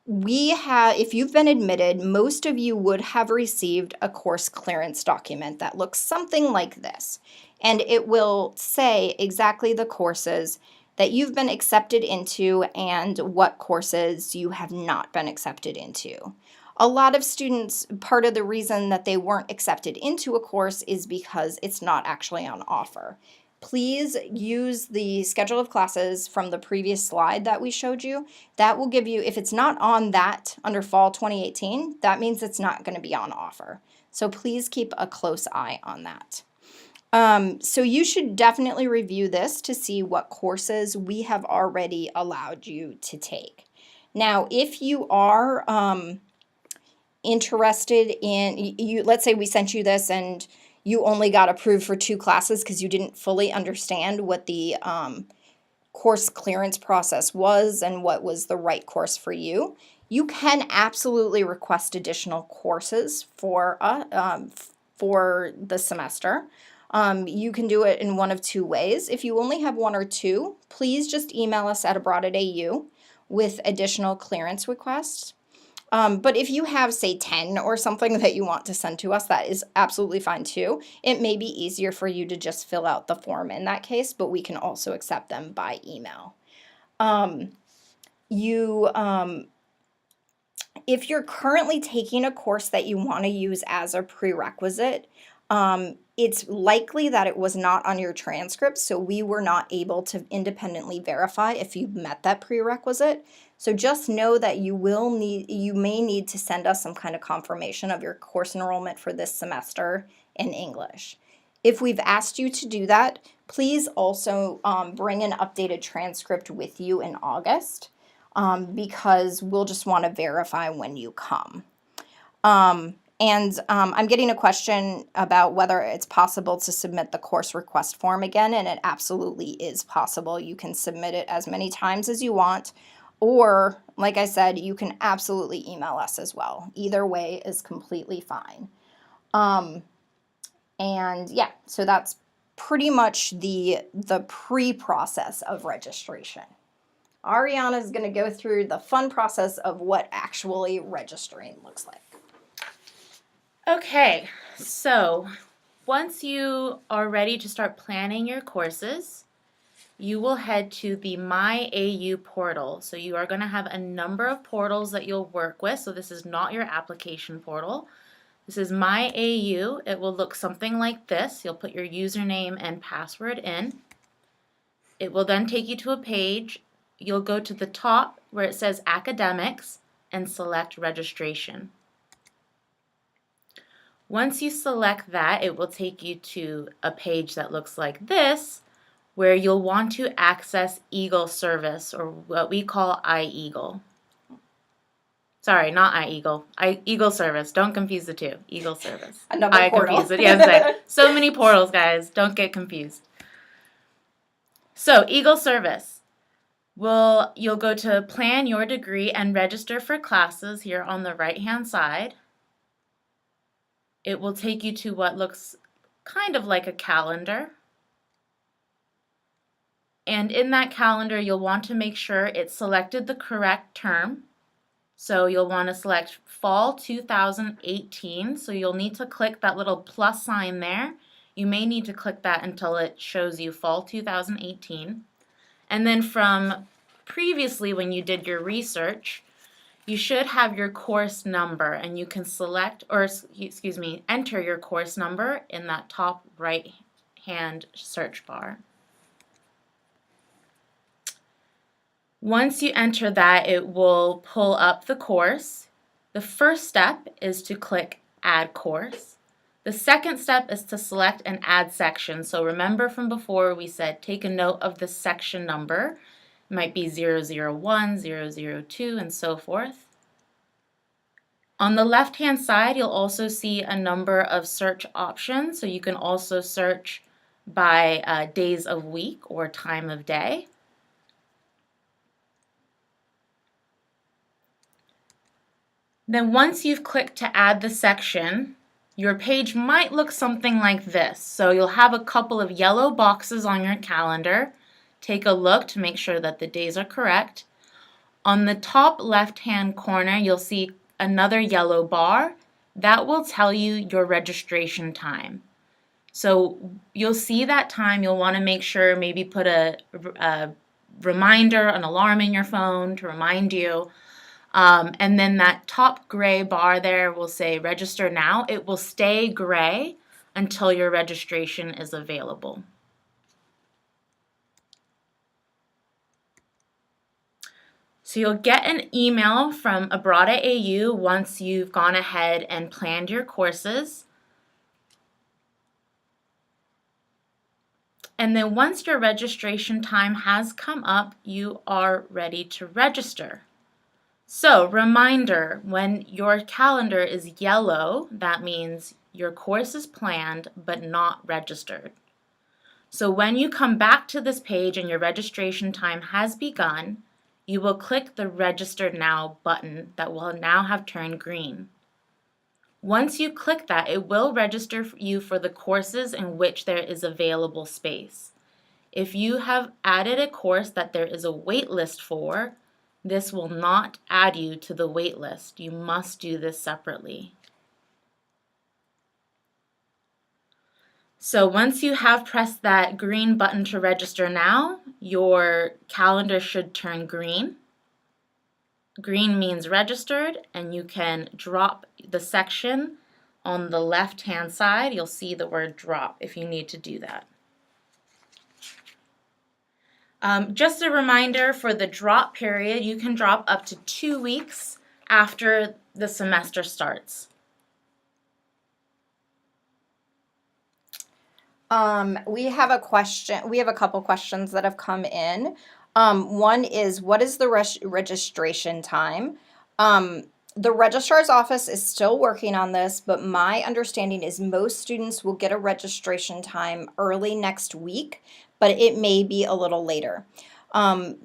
if you've been admitted, most of you would have received a course clearance document that looks something like this. And it will say exactly the courses that you've been accepted into and what courses you have not been accepted into. A lot of students, part of the reason that they weren't accepted into a course is because it's not actually on offer. Please use the schedule of classes from the previous slide that we showed you. That will give you, if it's not on that under fall 2018, that means it's not going to be on offer. So please keep a close eye on that. So you should definitely review this to see what courses we have already allowed you to take. Now, if you are interested in, let's say we sent you this and you only got approved for 2 classes because you didn't fully understand what the course clearance process was and what was the right course for you, you can absolutely request additional courses for the semester. You can do it in one of 2 ways. If you only have 1 or 2, please just email us at abroad@AU with additional clearance requests. But if you have, say, 10 or something that you want to send to us, that is absolutely fine too. It may be easier for you to just fill out the form in that case, but we can also accept them by email. If you're currently taking a course that you want to use as a prerequisite, it's likely that it was not on your transcript, so we were not able to independently verify if you met that prerequisite. So just know that you may need to send us some kind of confirmation of your course enrollment for this semester in English. If we've asked you to do that, please also bring an updated transcript with you in August because we'll just want to verify when you come. I'm getting a question about whether it's possible to submit the course request form again, and it absolutely is possible. You can submit it as many times as you want, or, like I said, you can absolutely email us as well. Either way is completely fine. Yeah, so that's pretty much the pre-process of registration. Ariana is going to go through the fun process of what actually registering looks like. Okay, so once you are ready to start planning your courses, you will head to the My AU portal. So you are going to have a number of portals that you'll work with. So this is not your application portal. This is My AU. It will look something like this. You'll put your username and password in. It will then take you to a page. You'll go to the top where it says Academics and select Registration. Once you select that, it will take you to a page that looks like this, where you'll want to access Eagle service, or what we call iEagle. Sorry, not iEagle. Eagle service. Don't confuse the two. Eagle service. Another portal. Confused it. Yeah, so many portals, guys. Don't get confused. So, Eagle service. You'll go to plan your degree and register for classes here on the right-hand side. it will take you to what looks kind of like a calendar. And in that calendar, you'll want to make sure it's selected the correct term. So you'll want to select Fall 2018. So you'll need to click that little plus sign there. You may need to click that until it shows you Fall 2018. And then from previously when you did your research, you should have your course number, and you can select, or excuse me, enter your course number in that top right hand search bar. Once you enter that, it will pull up the course. The first step is to click Add Course. The second step is to select and add section. So remember from before we said take a note of the section number. It might be 001, 002, and so forth. On the left-hand side, you'll also see a number of search options. So you can also search by days of week or time of day. Then once you've clicked to add the section, your page might look something like this. So you'll have a couple of yellow boxes on your calendar. Take a look to make sure that the days are correct. On the top left-hand corner, you'll see another yellow bar. That will tell you your registration time. So you'll see that time. You'll want to make sure, maybe put a reminder, an alarm in your phone to remind you. And then that top gray bar there will say register now. It will stay gray until your registration is available. So you'll get an email from Abrada AU once you've gone ahead and planned your courses. And then once your registration time has come up, you are ready to register. So, reminder, when your calendar is yellow, that means your course is planned but not registered. So when you come back to this page and your registration time has begun, you will click the Register Now button that will now have turned green. Once you click that, it will register you for the courses in which there is available space. If you have added a course that there is a wait list for, this will not add you to the wait list. You must do this separately. So once you have pressed that green button to register now, your calendar should turn green. Green means registered, and you can drop the section on the left-hand side. You'll see the word drop if you need to do that. Just a reminder, for the drop period, you can drop up to 2 weeks after the semester starts. We have a question. We have a couple questions that have come in. One is, what is the registration time? The registrar's office is still working on this, but my understanding is most students will get a registration time early next week, but it may be a little later.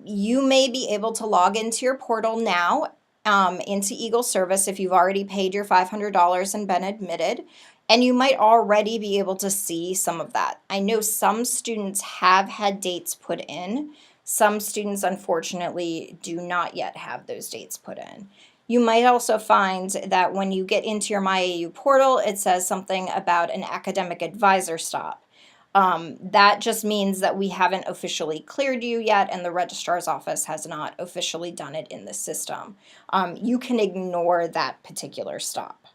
You may be able to log into your portal now, into Eagle Service if you've already paid your $500 and been admitted, and you might already be able to see some of that. I know some students have had dates put in. Some students, unfortunately, do not yet have those dates put in. You might also find that when you get into your MyAU portal, it says something about an academic advisor stop. That just means that we haven't officially cleared you yet, and the registrar's office has not officially done it in the system. You can ignore that particular stop.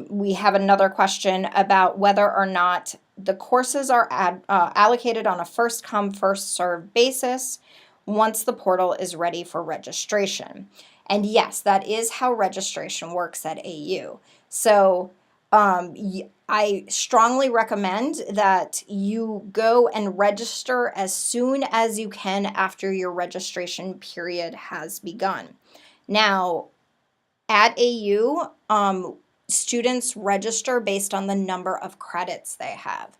We have another question about whether or not the courses are allocated on a first-come, first-served basis once the portal is ready for registration. And yes, that is how registration works at AU. So I strongly recommend that you go and register as soon as you can after your registration period has begun. Now, at AU, students register based on the number of credits they have.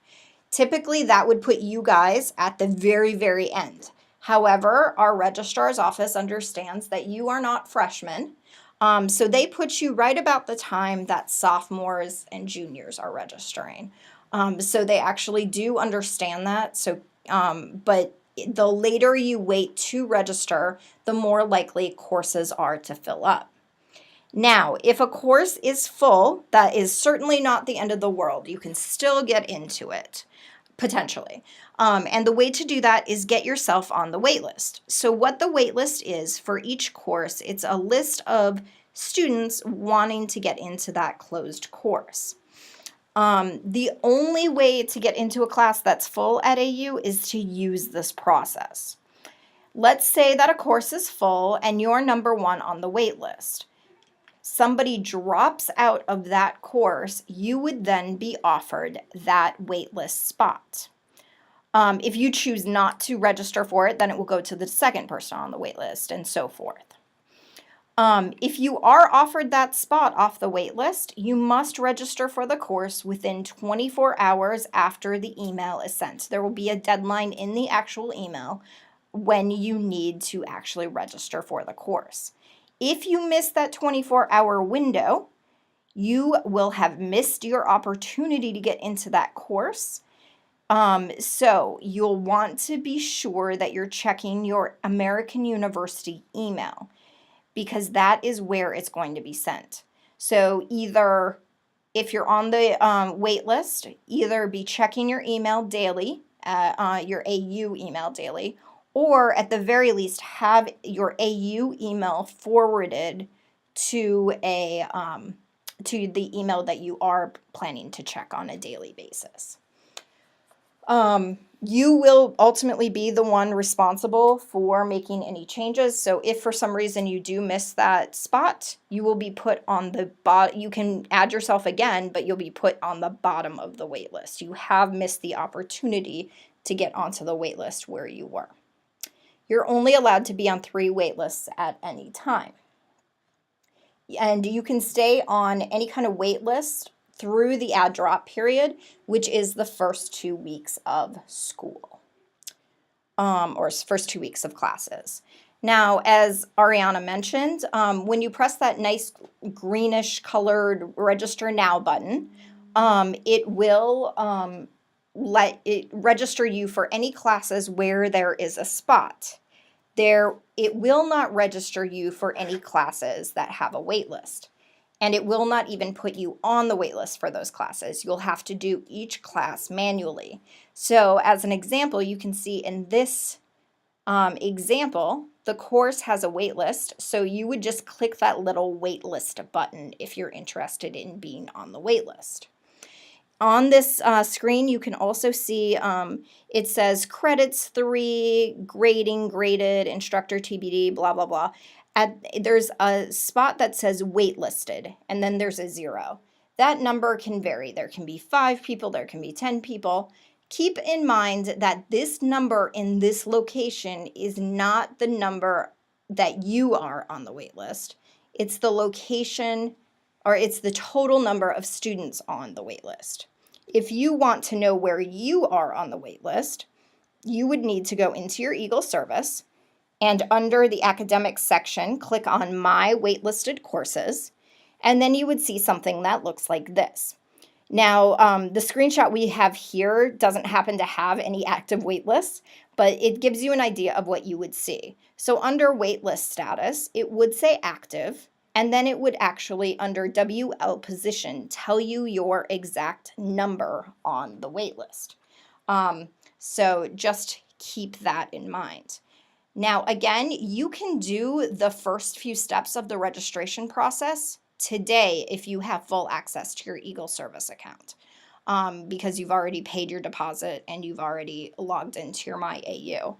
Typically, that would put you guys at the very, very end. However, our registrar's office understands that you are not freshmen, So they put you right about the time that sophomores and juniors are registering. So they actually do understand that. So, but the later you wait to register, the more likely courses are to fill up. Now, if a course is full, that is certainly not the end of the world. You can still get into it, potentially. And the way to do that is get yourself on the waitlist. So what the waitlist is for each course, it's a list of students wanting to get into that closed course. The only way to get into a class that's full at AU is to use this process. Let's say that a course is full and you're number 1 on the wait list. Somebody drops out of that course, you would then be offered that waitlist spot. If you choose not to register for it, then it will go to the second person on the waitlist and so forth. If you are offered that spot off the waitlist, you must register for the course within 24 hours after the email is sent. There will be a deadline in the actual email when you need to actually register for the course. If you miss that 24-hour window, you will have missed your opportunity to get into that course. So you'll want to be sure that you're checking your American University email because that is where it's going to be sent. So either if you're on the wait list, either be checking your email daily, your AU email daily, or at the very least have your AU email forwarded to to the email that you are planning to check on a daily basis. You will ultimately be the one responsible for making any changes. So if for some reason you do miss that spot, you will be put on the bottom. You can add yourself again, but you'll be put on the bottom of the wait list. You have missed the opportunity to get onto the wait list where you were. You're only allowed to be on 3 wait lists at any time. And you can stay on any kind of wait list through the add drop period, which is the first 2 weeks of school, or first 2 weeks of classes. Now, as Ariana mentioned, when you press that nice greenish colored register now button, it will let it register you for any classes where there is a spot. It will not register you for any classes that have a wait list. And it will not even put you on the wait list for those classes. You'll have to do each class manually. So as an example, you can see in this example, the course has a wait list. So you would just click that little wait list button if you're interested in being on the wait list. On this screen, you can also see it says credits 3, grading, graded, instructor TBD, blah, blah, blah. There's a spot that says waitlisted, and then there's a 0. That number can vary. There can be 5 people, there can be 10 people. Keep in mind that this number in this location is not the number that you are on the wait list. It's the location, or it's the total number of students on the wait list. If you want to know where you are on the wait list, you would need to go into your Eagle service, and under the academics section, click on My Waitlisted Courses, and then you would see something that looks like this. Now, the screenshot we have here doesn't happen to have any active waitlists, but it gives you an idea of what you would see. So under waitlist status, it would say active, and then it would actually, under WL position, tell you your exact number on the waitlist. So just keep that in mind. Now, again, you can do the first few steps of the registration process today if you have full access to your Eagle Service account, because you've already paid your deposit and you've already logged into your My AU.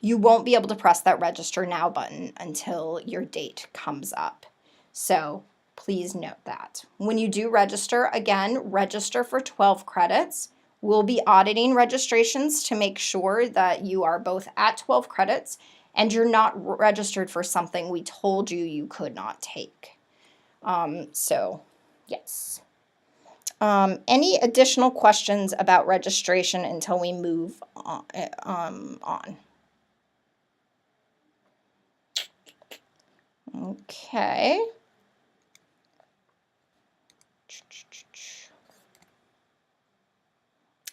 You won't be able to press that register now button until your date comes up. So please note that. When you do register, again, register for 12 credits. We'll be auditing registrations to make sure that you are both at 12 credits and you're not registered for something we told you you could not take. So, yes. Any additional questions about registration until we move on? Okay.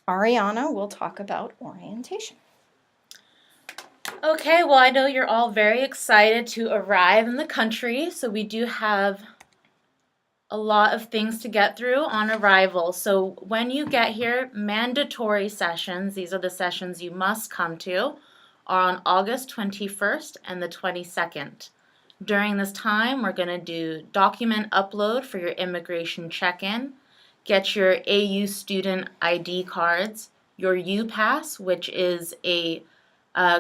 Ariana will talk about orientation. Okay, well, I know you're all very excited to arrive in the country, so we do have a lot of things to get through on arrival. So when you get here, mandatory sessions, these are the sessions you must come to, are on August 21st and the 22nd. During this time, we're going to do document upload for your immigration check-in, get your AU student ID cards, your U-Pass, which is a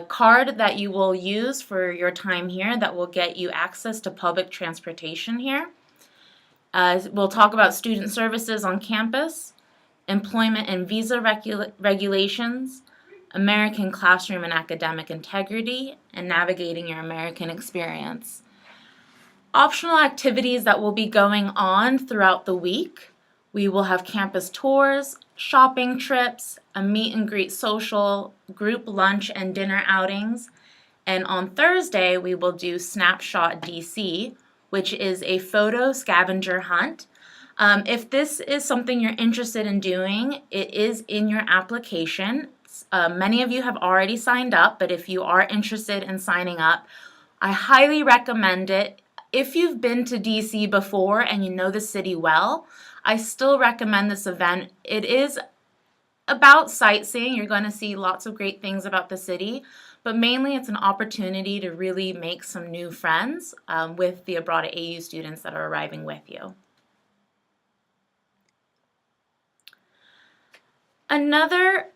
card that you will use for your time here that will get you access to public transportation here. We'll talk about student services on campus, employment and visa regulations, American classroom and academic integrity, and navigating your American experience. Optional activities that will be going on throughout the week. We will have campus tours, shopping trips, a meet and greet social, group lunch and dinner outings. And on Thursday, we will do Snapshot DC, which is a photo scavenger hunt. If this is something you're interested in doing, it is in your application. Many of you have already signed up, but if you are interested in signing up, I highly recommend it. If you've been to DC before and you know the city well, I still recommend this event. It is about sightseeing. You're going to see lots of great things about the city, but mainly it's an opportunity to really make some new friends with the Abroad at AU students that are arriving with you. Another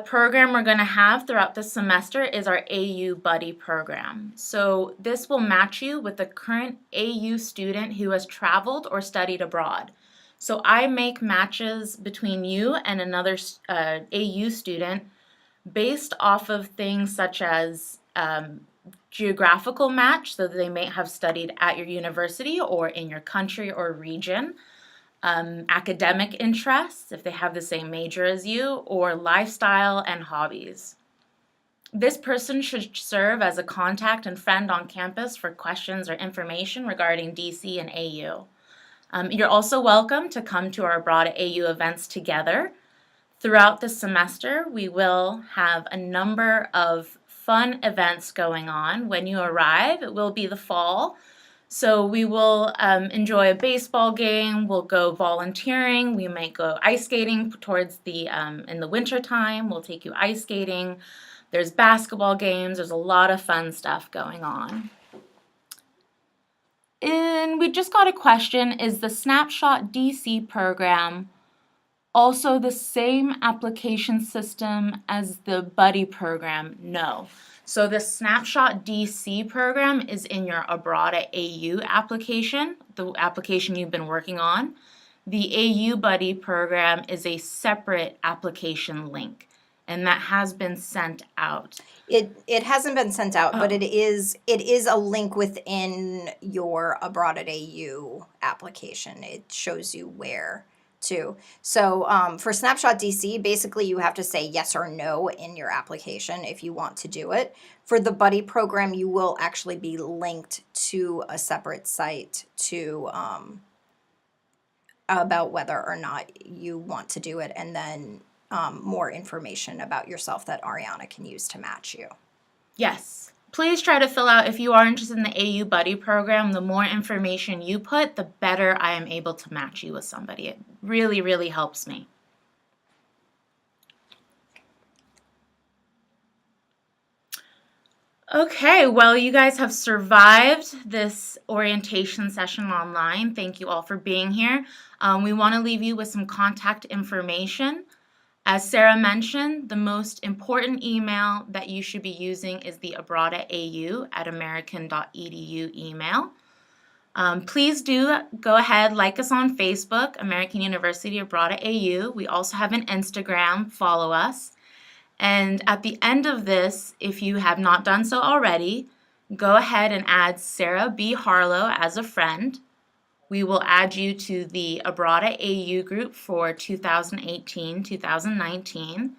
program we're going to have throughout the semester is our AU Buddy program. So this will match you with a current AU student who has traveled or studied abroad. So I make matches between you and another AU student based off of things such as geographical match, so that they may have studied at your university or in your country or region. Academic interests, if they have the same major as you, or lifestyle and hobbies. This person should serve as a contact and friend on campus for questions or information regarding DC and AU. You're also welcome to come to our Abroad at AU events together. Throughout the semester, we will have a number of fun events going on. When you arrive, it will be the fall. So we will enjoy a baseball game, we'll go volunteering, we might go ice skating towards in the winter time, we'll take you ice skating. There's basketball games, there's a lot of fun stuff going on. And we just got a question, is the Snapshot DC program also the same application system as the Buddy program? No. So the Snapshot DC program is in your Abroad at AU application, the application you've been working on. The AU Buddy program is a separate application link, and that has been sent out. It hasn't been sent out, but it is a link within your Abroad at AU application. It shows you where to. So for Snapshot DC, basically you have to say yes or no in your application if you want to do it. For the Buddy program, you will actually be linked to a separate site to about whether or not you want to do it, and then more information about yourself that Ariana can use to match you. Yes. Please try to fill out, if you are interested in the AU Buddy program, the more information you put, the better I am able to match you with somebody. It really, really helps me. Okay, well, you guys have survived this orientation session online. Thank you all for being here. We want to leave you with some contact information. As Sarah mentioned, the most important email that you should be using is the Abroad at AU at american.edu email. Please do go ahead, like us on Facebook, American University Abroad at AU. We also have an Instagram, follow us. And at the end of this, if you have not done so already, go ahead and add Sarah B. Harlow as a friend. We will add you to the Abroad at AU group for 2018-2019.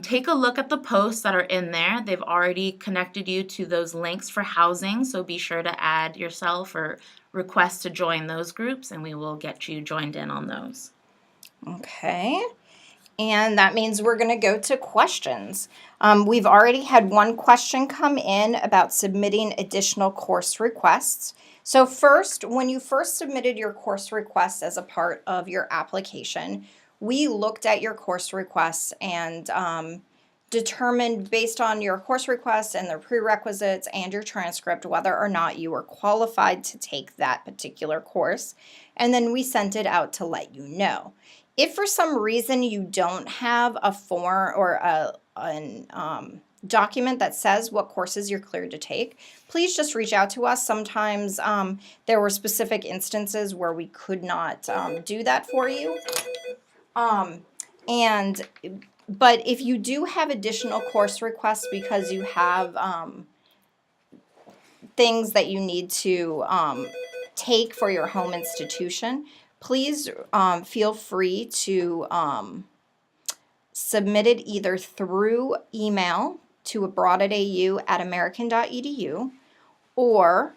Take a look at the posts that are in there. They've already connected you to those links for housing, so be sure to add yourself or request to join those groups, and we will get you joined in on those. Okay. And that means we're going to go to questions. We've already had one question come in about submitting additional course requests. So first, when you first submitted your course request as a part of your application, we looked at your course requests and determined based on your course requests and the prerequisites and your transcript whether or not you were qualified to take that particular course. And then we sent it out to let you know. If for some reason you don't have a form or a document that says what courses you're cleared to take, please just reach out to us. Sometimes there were specific instances where we could not do that for you. But if you do have additional course requests because you have things that you need to take for your home institution, please feel free to submit it either through email to abroad@au@american.edu or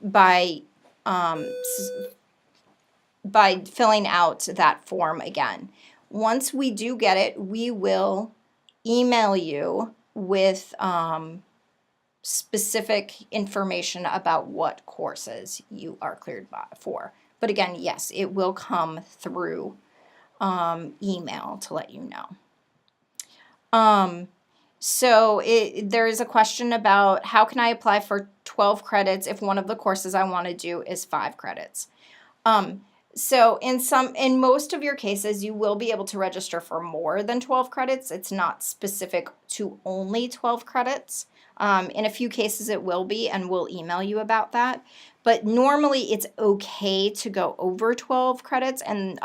by filling out that form again. Once we do get it, we will email you with specific information about what courses you are cleared for. But again, yes, it will come through email to let you know. There is a question about how can I apply for 12 credits if one of the courses I want to do is 5 credits. So in most of your cases, you will be able to register for more than 12 credits. It's not specific to only 12 credits. In a few cases it will be, and we'll email you about that. But normally it's okay to go over 12 credits. And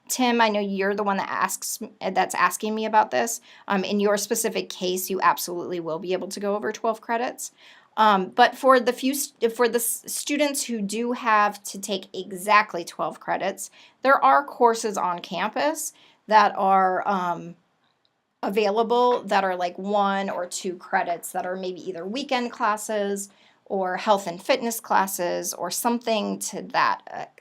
Tim, I know you're the one that's asking me about this. In your specific case, you absolutely will be able to go over 12 credits. But for the students who do have to take exactly 12 credits, there are courses on campus that are available that are like 1 or 2 credits that are maybe either weekend classes or health and fitness classes or something to that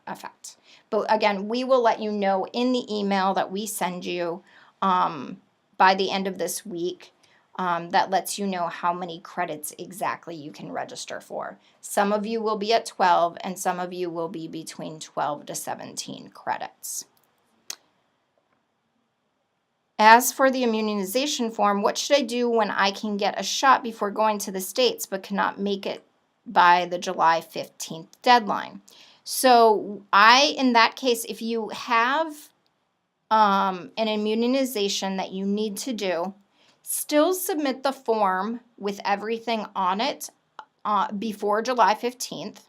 effect. But again, we will let you know in the email that we send you by the end of this week. That lets you know how many credits exactly you can register for. Some of you will be at 12 and some of you will be between 12 to 17 credits. As for the immunization form, what should I do when I can get a shot before going to the States but cannot make it by the July 15th deadline? So in that case, if you have an immunization that you need to do, still submit the form with everything on it before July 15th.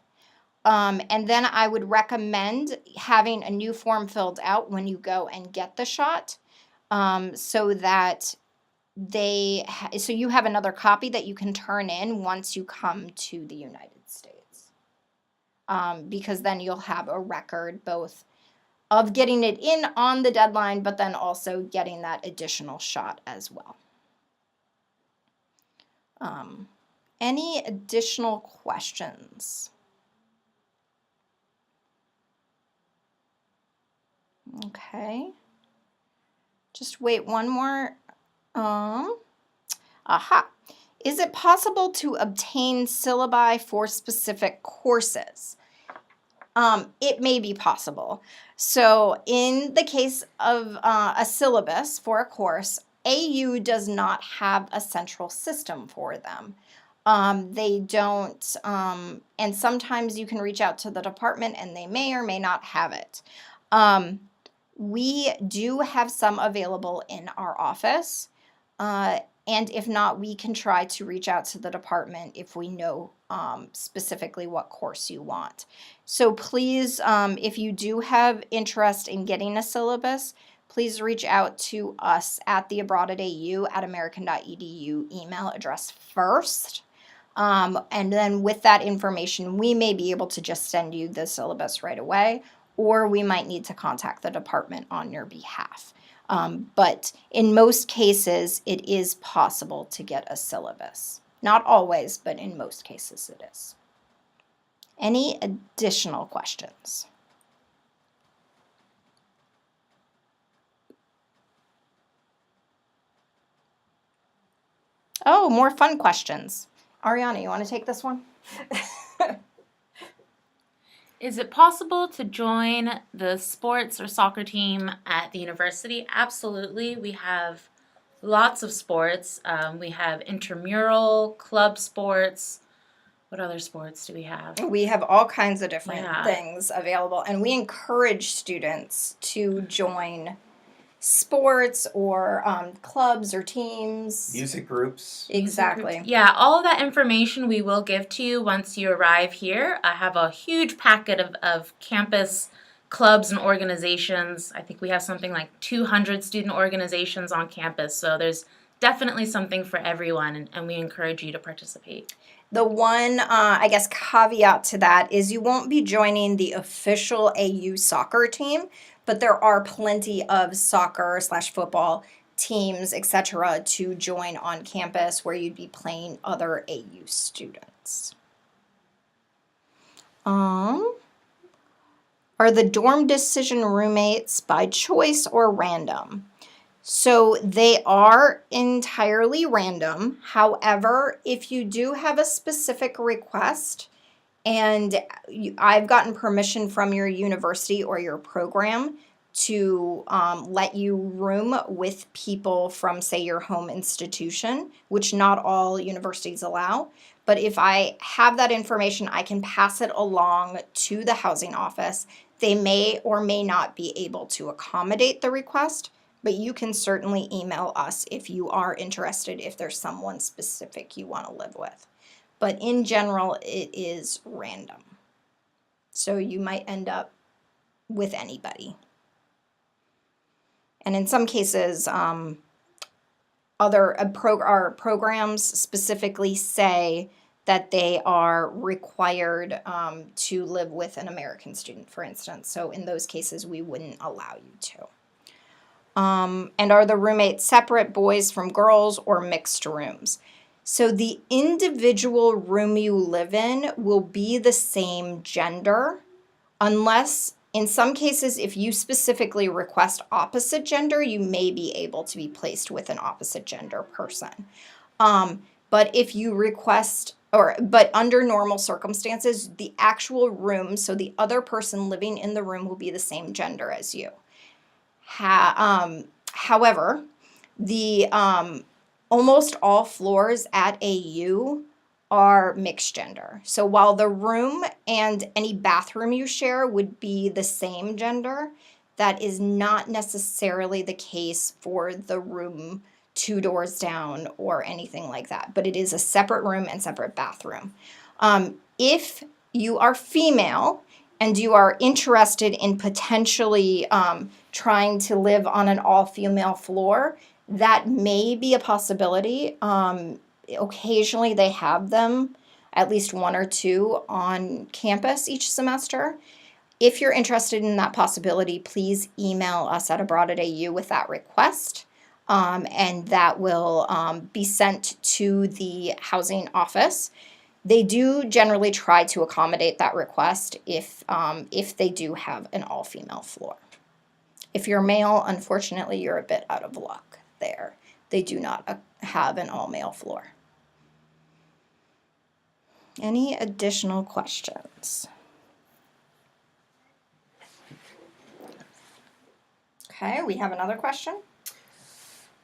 And then I would recommend having a new form filled out when you go and get the shot so that so you have another copy that you can turn in once you come to the United States. Because then you'll have a record both of getting it in on the deadline, but then also getting that additional shot as well. Any additional questions? Okay. Just wait one more. Is it possible to obtain syllabi for specific courses? It may be possible. So in the case of a syllabus for a course, AU does not have a central system for them. They don't, and sometimes you can reach out to the department and they may or may not have it. We do have some available in our office, and if not, we can try to reach out to the department if we know specifically what course you want. So please, if you do have interest in getting a syllabus, please reach out to us at the abroad@au@american.edu email address first. And then with that information, we may be able to just send you the syllabus right away, or we might need to contact the department on your behalf. But in most cases, it is possible to get a syllabus. Not always, but in most cases it is. Any additional questions? Oh, more fun questions. Ariana, you want to take this one? Is it possible to join the sports or soccer team at the university? Absolutely. We have lots of sports. We have intramural, club sports. What other sports do we have? We have all kinds of different Yeah. things available, and we encourage students to join sports or clubs or teams. Music groups. Exactly. Yeah, all of that information we will give to you once you arrive here. I have a huge packet of campus clubs and organizations. I think we have something like 200 student organizations on campus, so there's definitely something for everyone, and we encourage you to participate. The one, I guess, caveat to that is you won't be joining the official AU soccer team, but there are plenty of soccer/football teams, etc., to join on campus where you'd be playing other AU students. Are the dorm decision roommates by choice or random? So they are entirely random. However, if you do have a specific request and I've gotten permission from your university or your program to let you room with people from, say, your home institution, which not all universities allow. But if I have that information, I can pass it along to the housing office. They may or may not be able to accommodate the request, but you can certainly email us if you are interested, if there's someone specific you want to live with. But in general, it is random. So you might end up with anybody. And in some cases, our programs specifically say that they are required to live with an American student, for instance. So in those cases, we wouldn't allow you to. And are the roommates separate, boys from girls, or mixed rooms? So the individual room you live in will be the same gender, unless in some cases, if you specifically request opposite gender, you may be able to be placed with an opposite gender person. But if you request, but under normal circumstances, the actual room, so the other person living in the room will be the same gender as you. However, the almost all floors at AU are mixed gender. So while the room and any bathroom you share would be the same gender, that is not necessarily the case for the room 2 doors down or anything like that. But it is a separate room and separate bathroom. If you are female and you are interested in potentially trying to live on an all-female floor, that may be a possibility. Occasionally they have them, at least 1 or 2 on campus each semester. If you're interested in that possibility, please email us at abroad@AU with that request, and that will be sent to the housing office. They do generally try to accommodate that request if they do have an all-female floor. If you're male, unfortunately, you're a bit out of luck there. They do not have an all-male floor. Any additional questions? Okay, we have another question.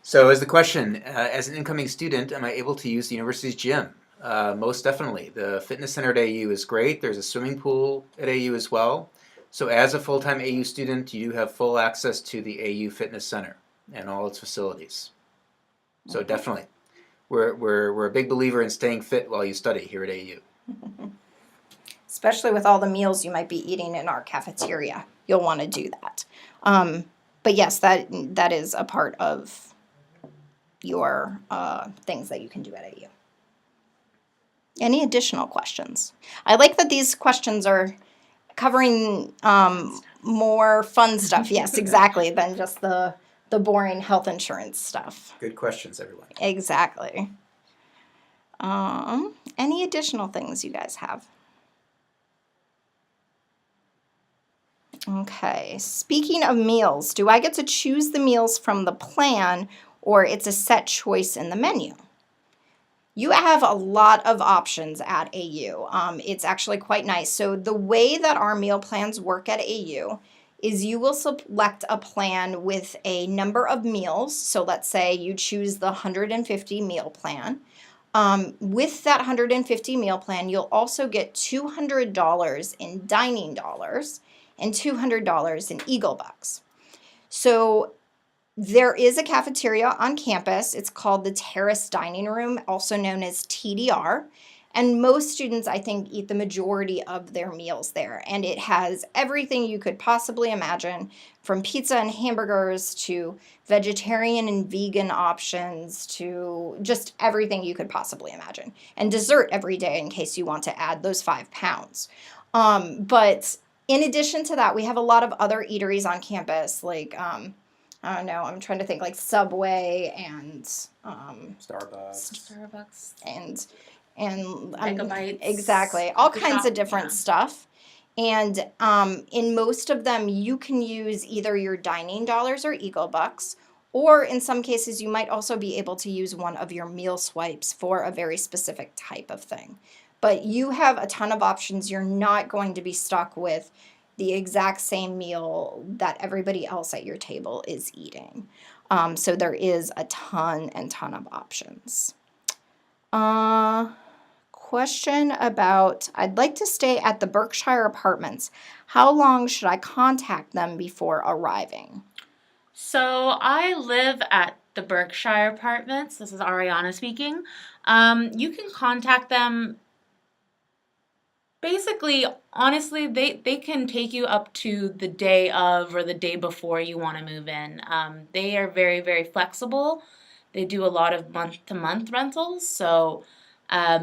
So is the question, as an incoming student, am I able to use the university's gym? Most definitely. The fitness center at AU is great. There's a swimming pool at AU as well. So as a full-time AU student, you do have full access to the AU Fitness Center and all its facilities. So definitely, we're a big believer in staying fit while you study here at AU. Especially with all the meals you might be eating in our cafeteria. You'll want to do that. But yes, that is a part of your things that you can do at AU. Any additional questions? I like that these questions are covering more fun stuff, yes, exactly, than just the the boring health insurance stuff. Good questions, everyone. Exactly. Any additional things you guys have? Okay, speaking of meals, do I get to choose the meals from the plan or it's a set choice in the menu? You have a lot of options at AU. It's actually quite nice. So the way that our meal plans work at AU is you will select a plan with a number of meals. So let's say you choose the 150 meal plan. With that 150 meal plan, you'll also get $200 in dining dollars and $200 in Eagle Bucks. So there is a cafeteria on campus. It's called the Terrace Dining Room, also known as TDR. And most students, I think, eat the majority of their meals there. And it has everything you could possibly imagine, from pizza and hamburgers to vegetarian and vegan options to just everything you could possibly imagine. And dessert every day in case you want to add those 5 pounds. But in addition to that, we have a lot of other eateries on campus, like I don't know, I'm trying to think, like Subway and Starbucks. and Megabytes. Exactly, all The kinds shop, of different yeah. stuff. And in most of them, you can use either your dining dollars or Eagle Bucks, or in some cases, you might also be able to use one of your meal swipes for a very specific type of thing. But you have a ton of options. You're not going to be stuck with the exact same meal that everybody else at your table is eating. So there is a ton of options. Question about, I'd like to stay at the Berkshire Apartments. How long should I contact them before arriving? So I live at the Berkshire Apartments. This is Ariana speaking. You can contact them. Basically, honestly, they can take you up to the day of or the day before you want to move in. They are very, very flexible. They do a lot of month-to-month rentals, so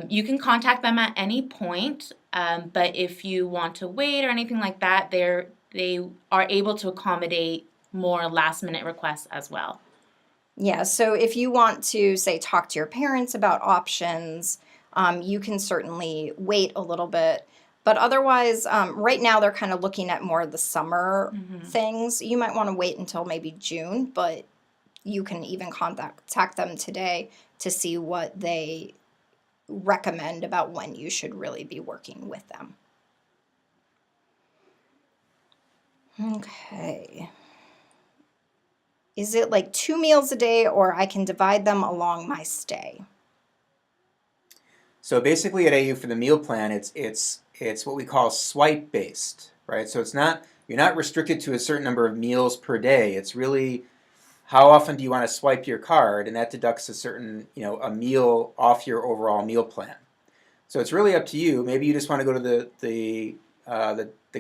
you can contact them at any point. But if you want to wait or anything like that, they are able to accommodate more last-minute requests as well. Yeah, so if you want to, say, talk to your parents about options, you can certainly wait a little bit. But otherwise, right now they're kind of looking at more of the summer things. You might want to wait until maybe June, but you can even contact them today to see what they recommend about when you should really be working with them. Okay. Is it like 2 meals a day, or I can divide them along my stay? So basically at AU for the meal plan, it's what we call swipe based, right? So you're not restricted to a certain number of meals per day. It's really how often do you want to swipe your card, and that deducts a certain, a meal off your overall meal plan. So it's really up to you. Maybe you just want to go to the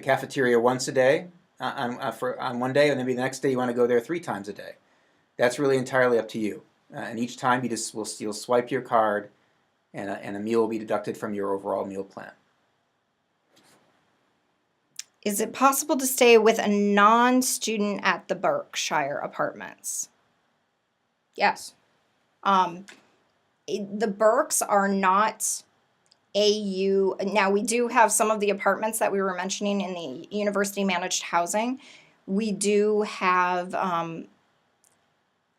cafeteria once a day on one day, and maybe the next day you want to go there 3 times a day. That's really entirely up to you. And each time you'll swipe your card, and a meal will be deducted from your overall meal plan. Is it possible to stay with a non-student at the Berkshire Apartments? Yes. The Berks are not AU. Now, we do have some of the apartments that we were mentioning in the university managed housing. We do have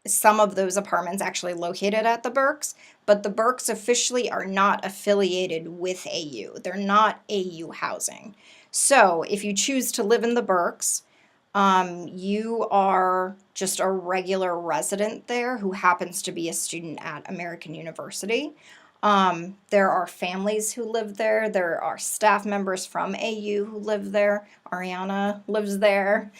some of those apartments actually located at the Berks, but the Berks officially are not affiliated with AU. They're not AU housing. So if you choose to live in the Berks, you are just a regular resident there who happens to be a student at American University. There are families who live there. There are staff members from AU who live there. Ariana lives there.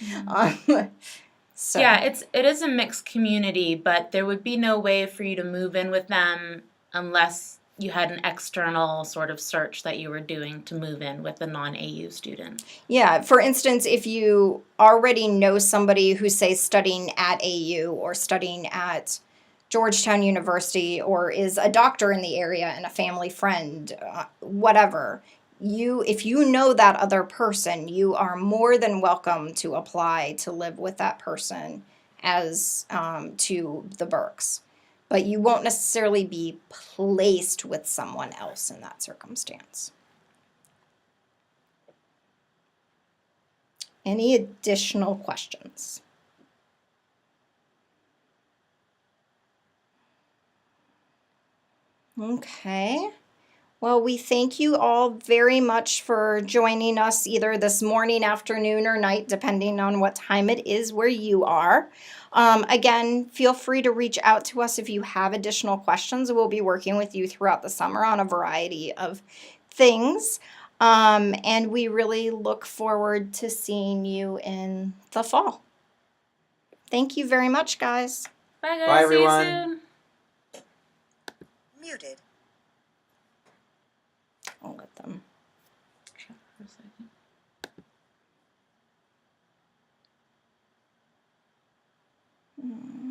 So. Yeah, it is a mixed community, but there would be no way for you to move in with them unless you had an external sort of search that you were doing to move in with a non-AU student. Yeah, for instance, if you already know somebody who's, say, studying at AU or studying at Georgetown University or is a doctor in the area and a family friend, whatever, if you know that other person, you are more than welcome to apply to live with that person as to the Burks. But you won't necessarily be placed with someone else in that circumstance. Any additional questions? Okay. Well, we thank you all very much for joining us either this morning, afternoon, or night, depending on what time it is where you are. Again, feel free to reach out to us if you have additional questions. We'll be working with you throughout the summer on a variety of things. And we really look forward to seeing you in the fall. Thank you very much, guys. Bye, guys. Bye, everyone. See you soon. Muted. I'll let them. Check for a second. Hmm.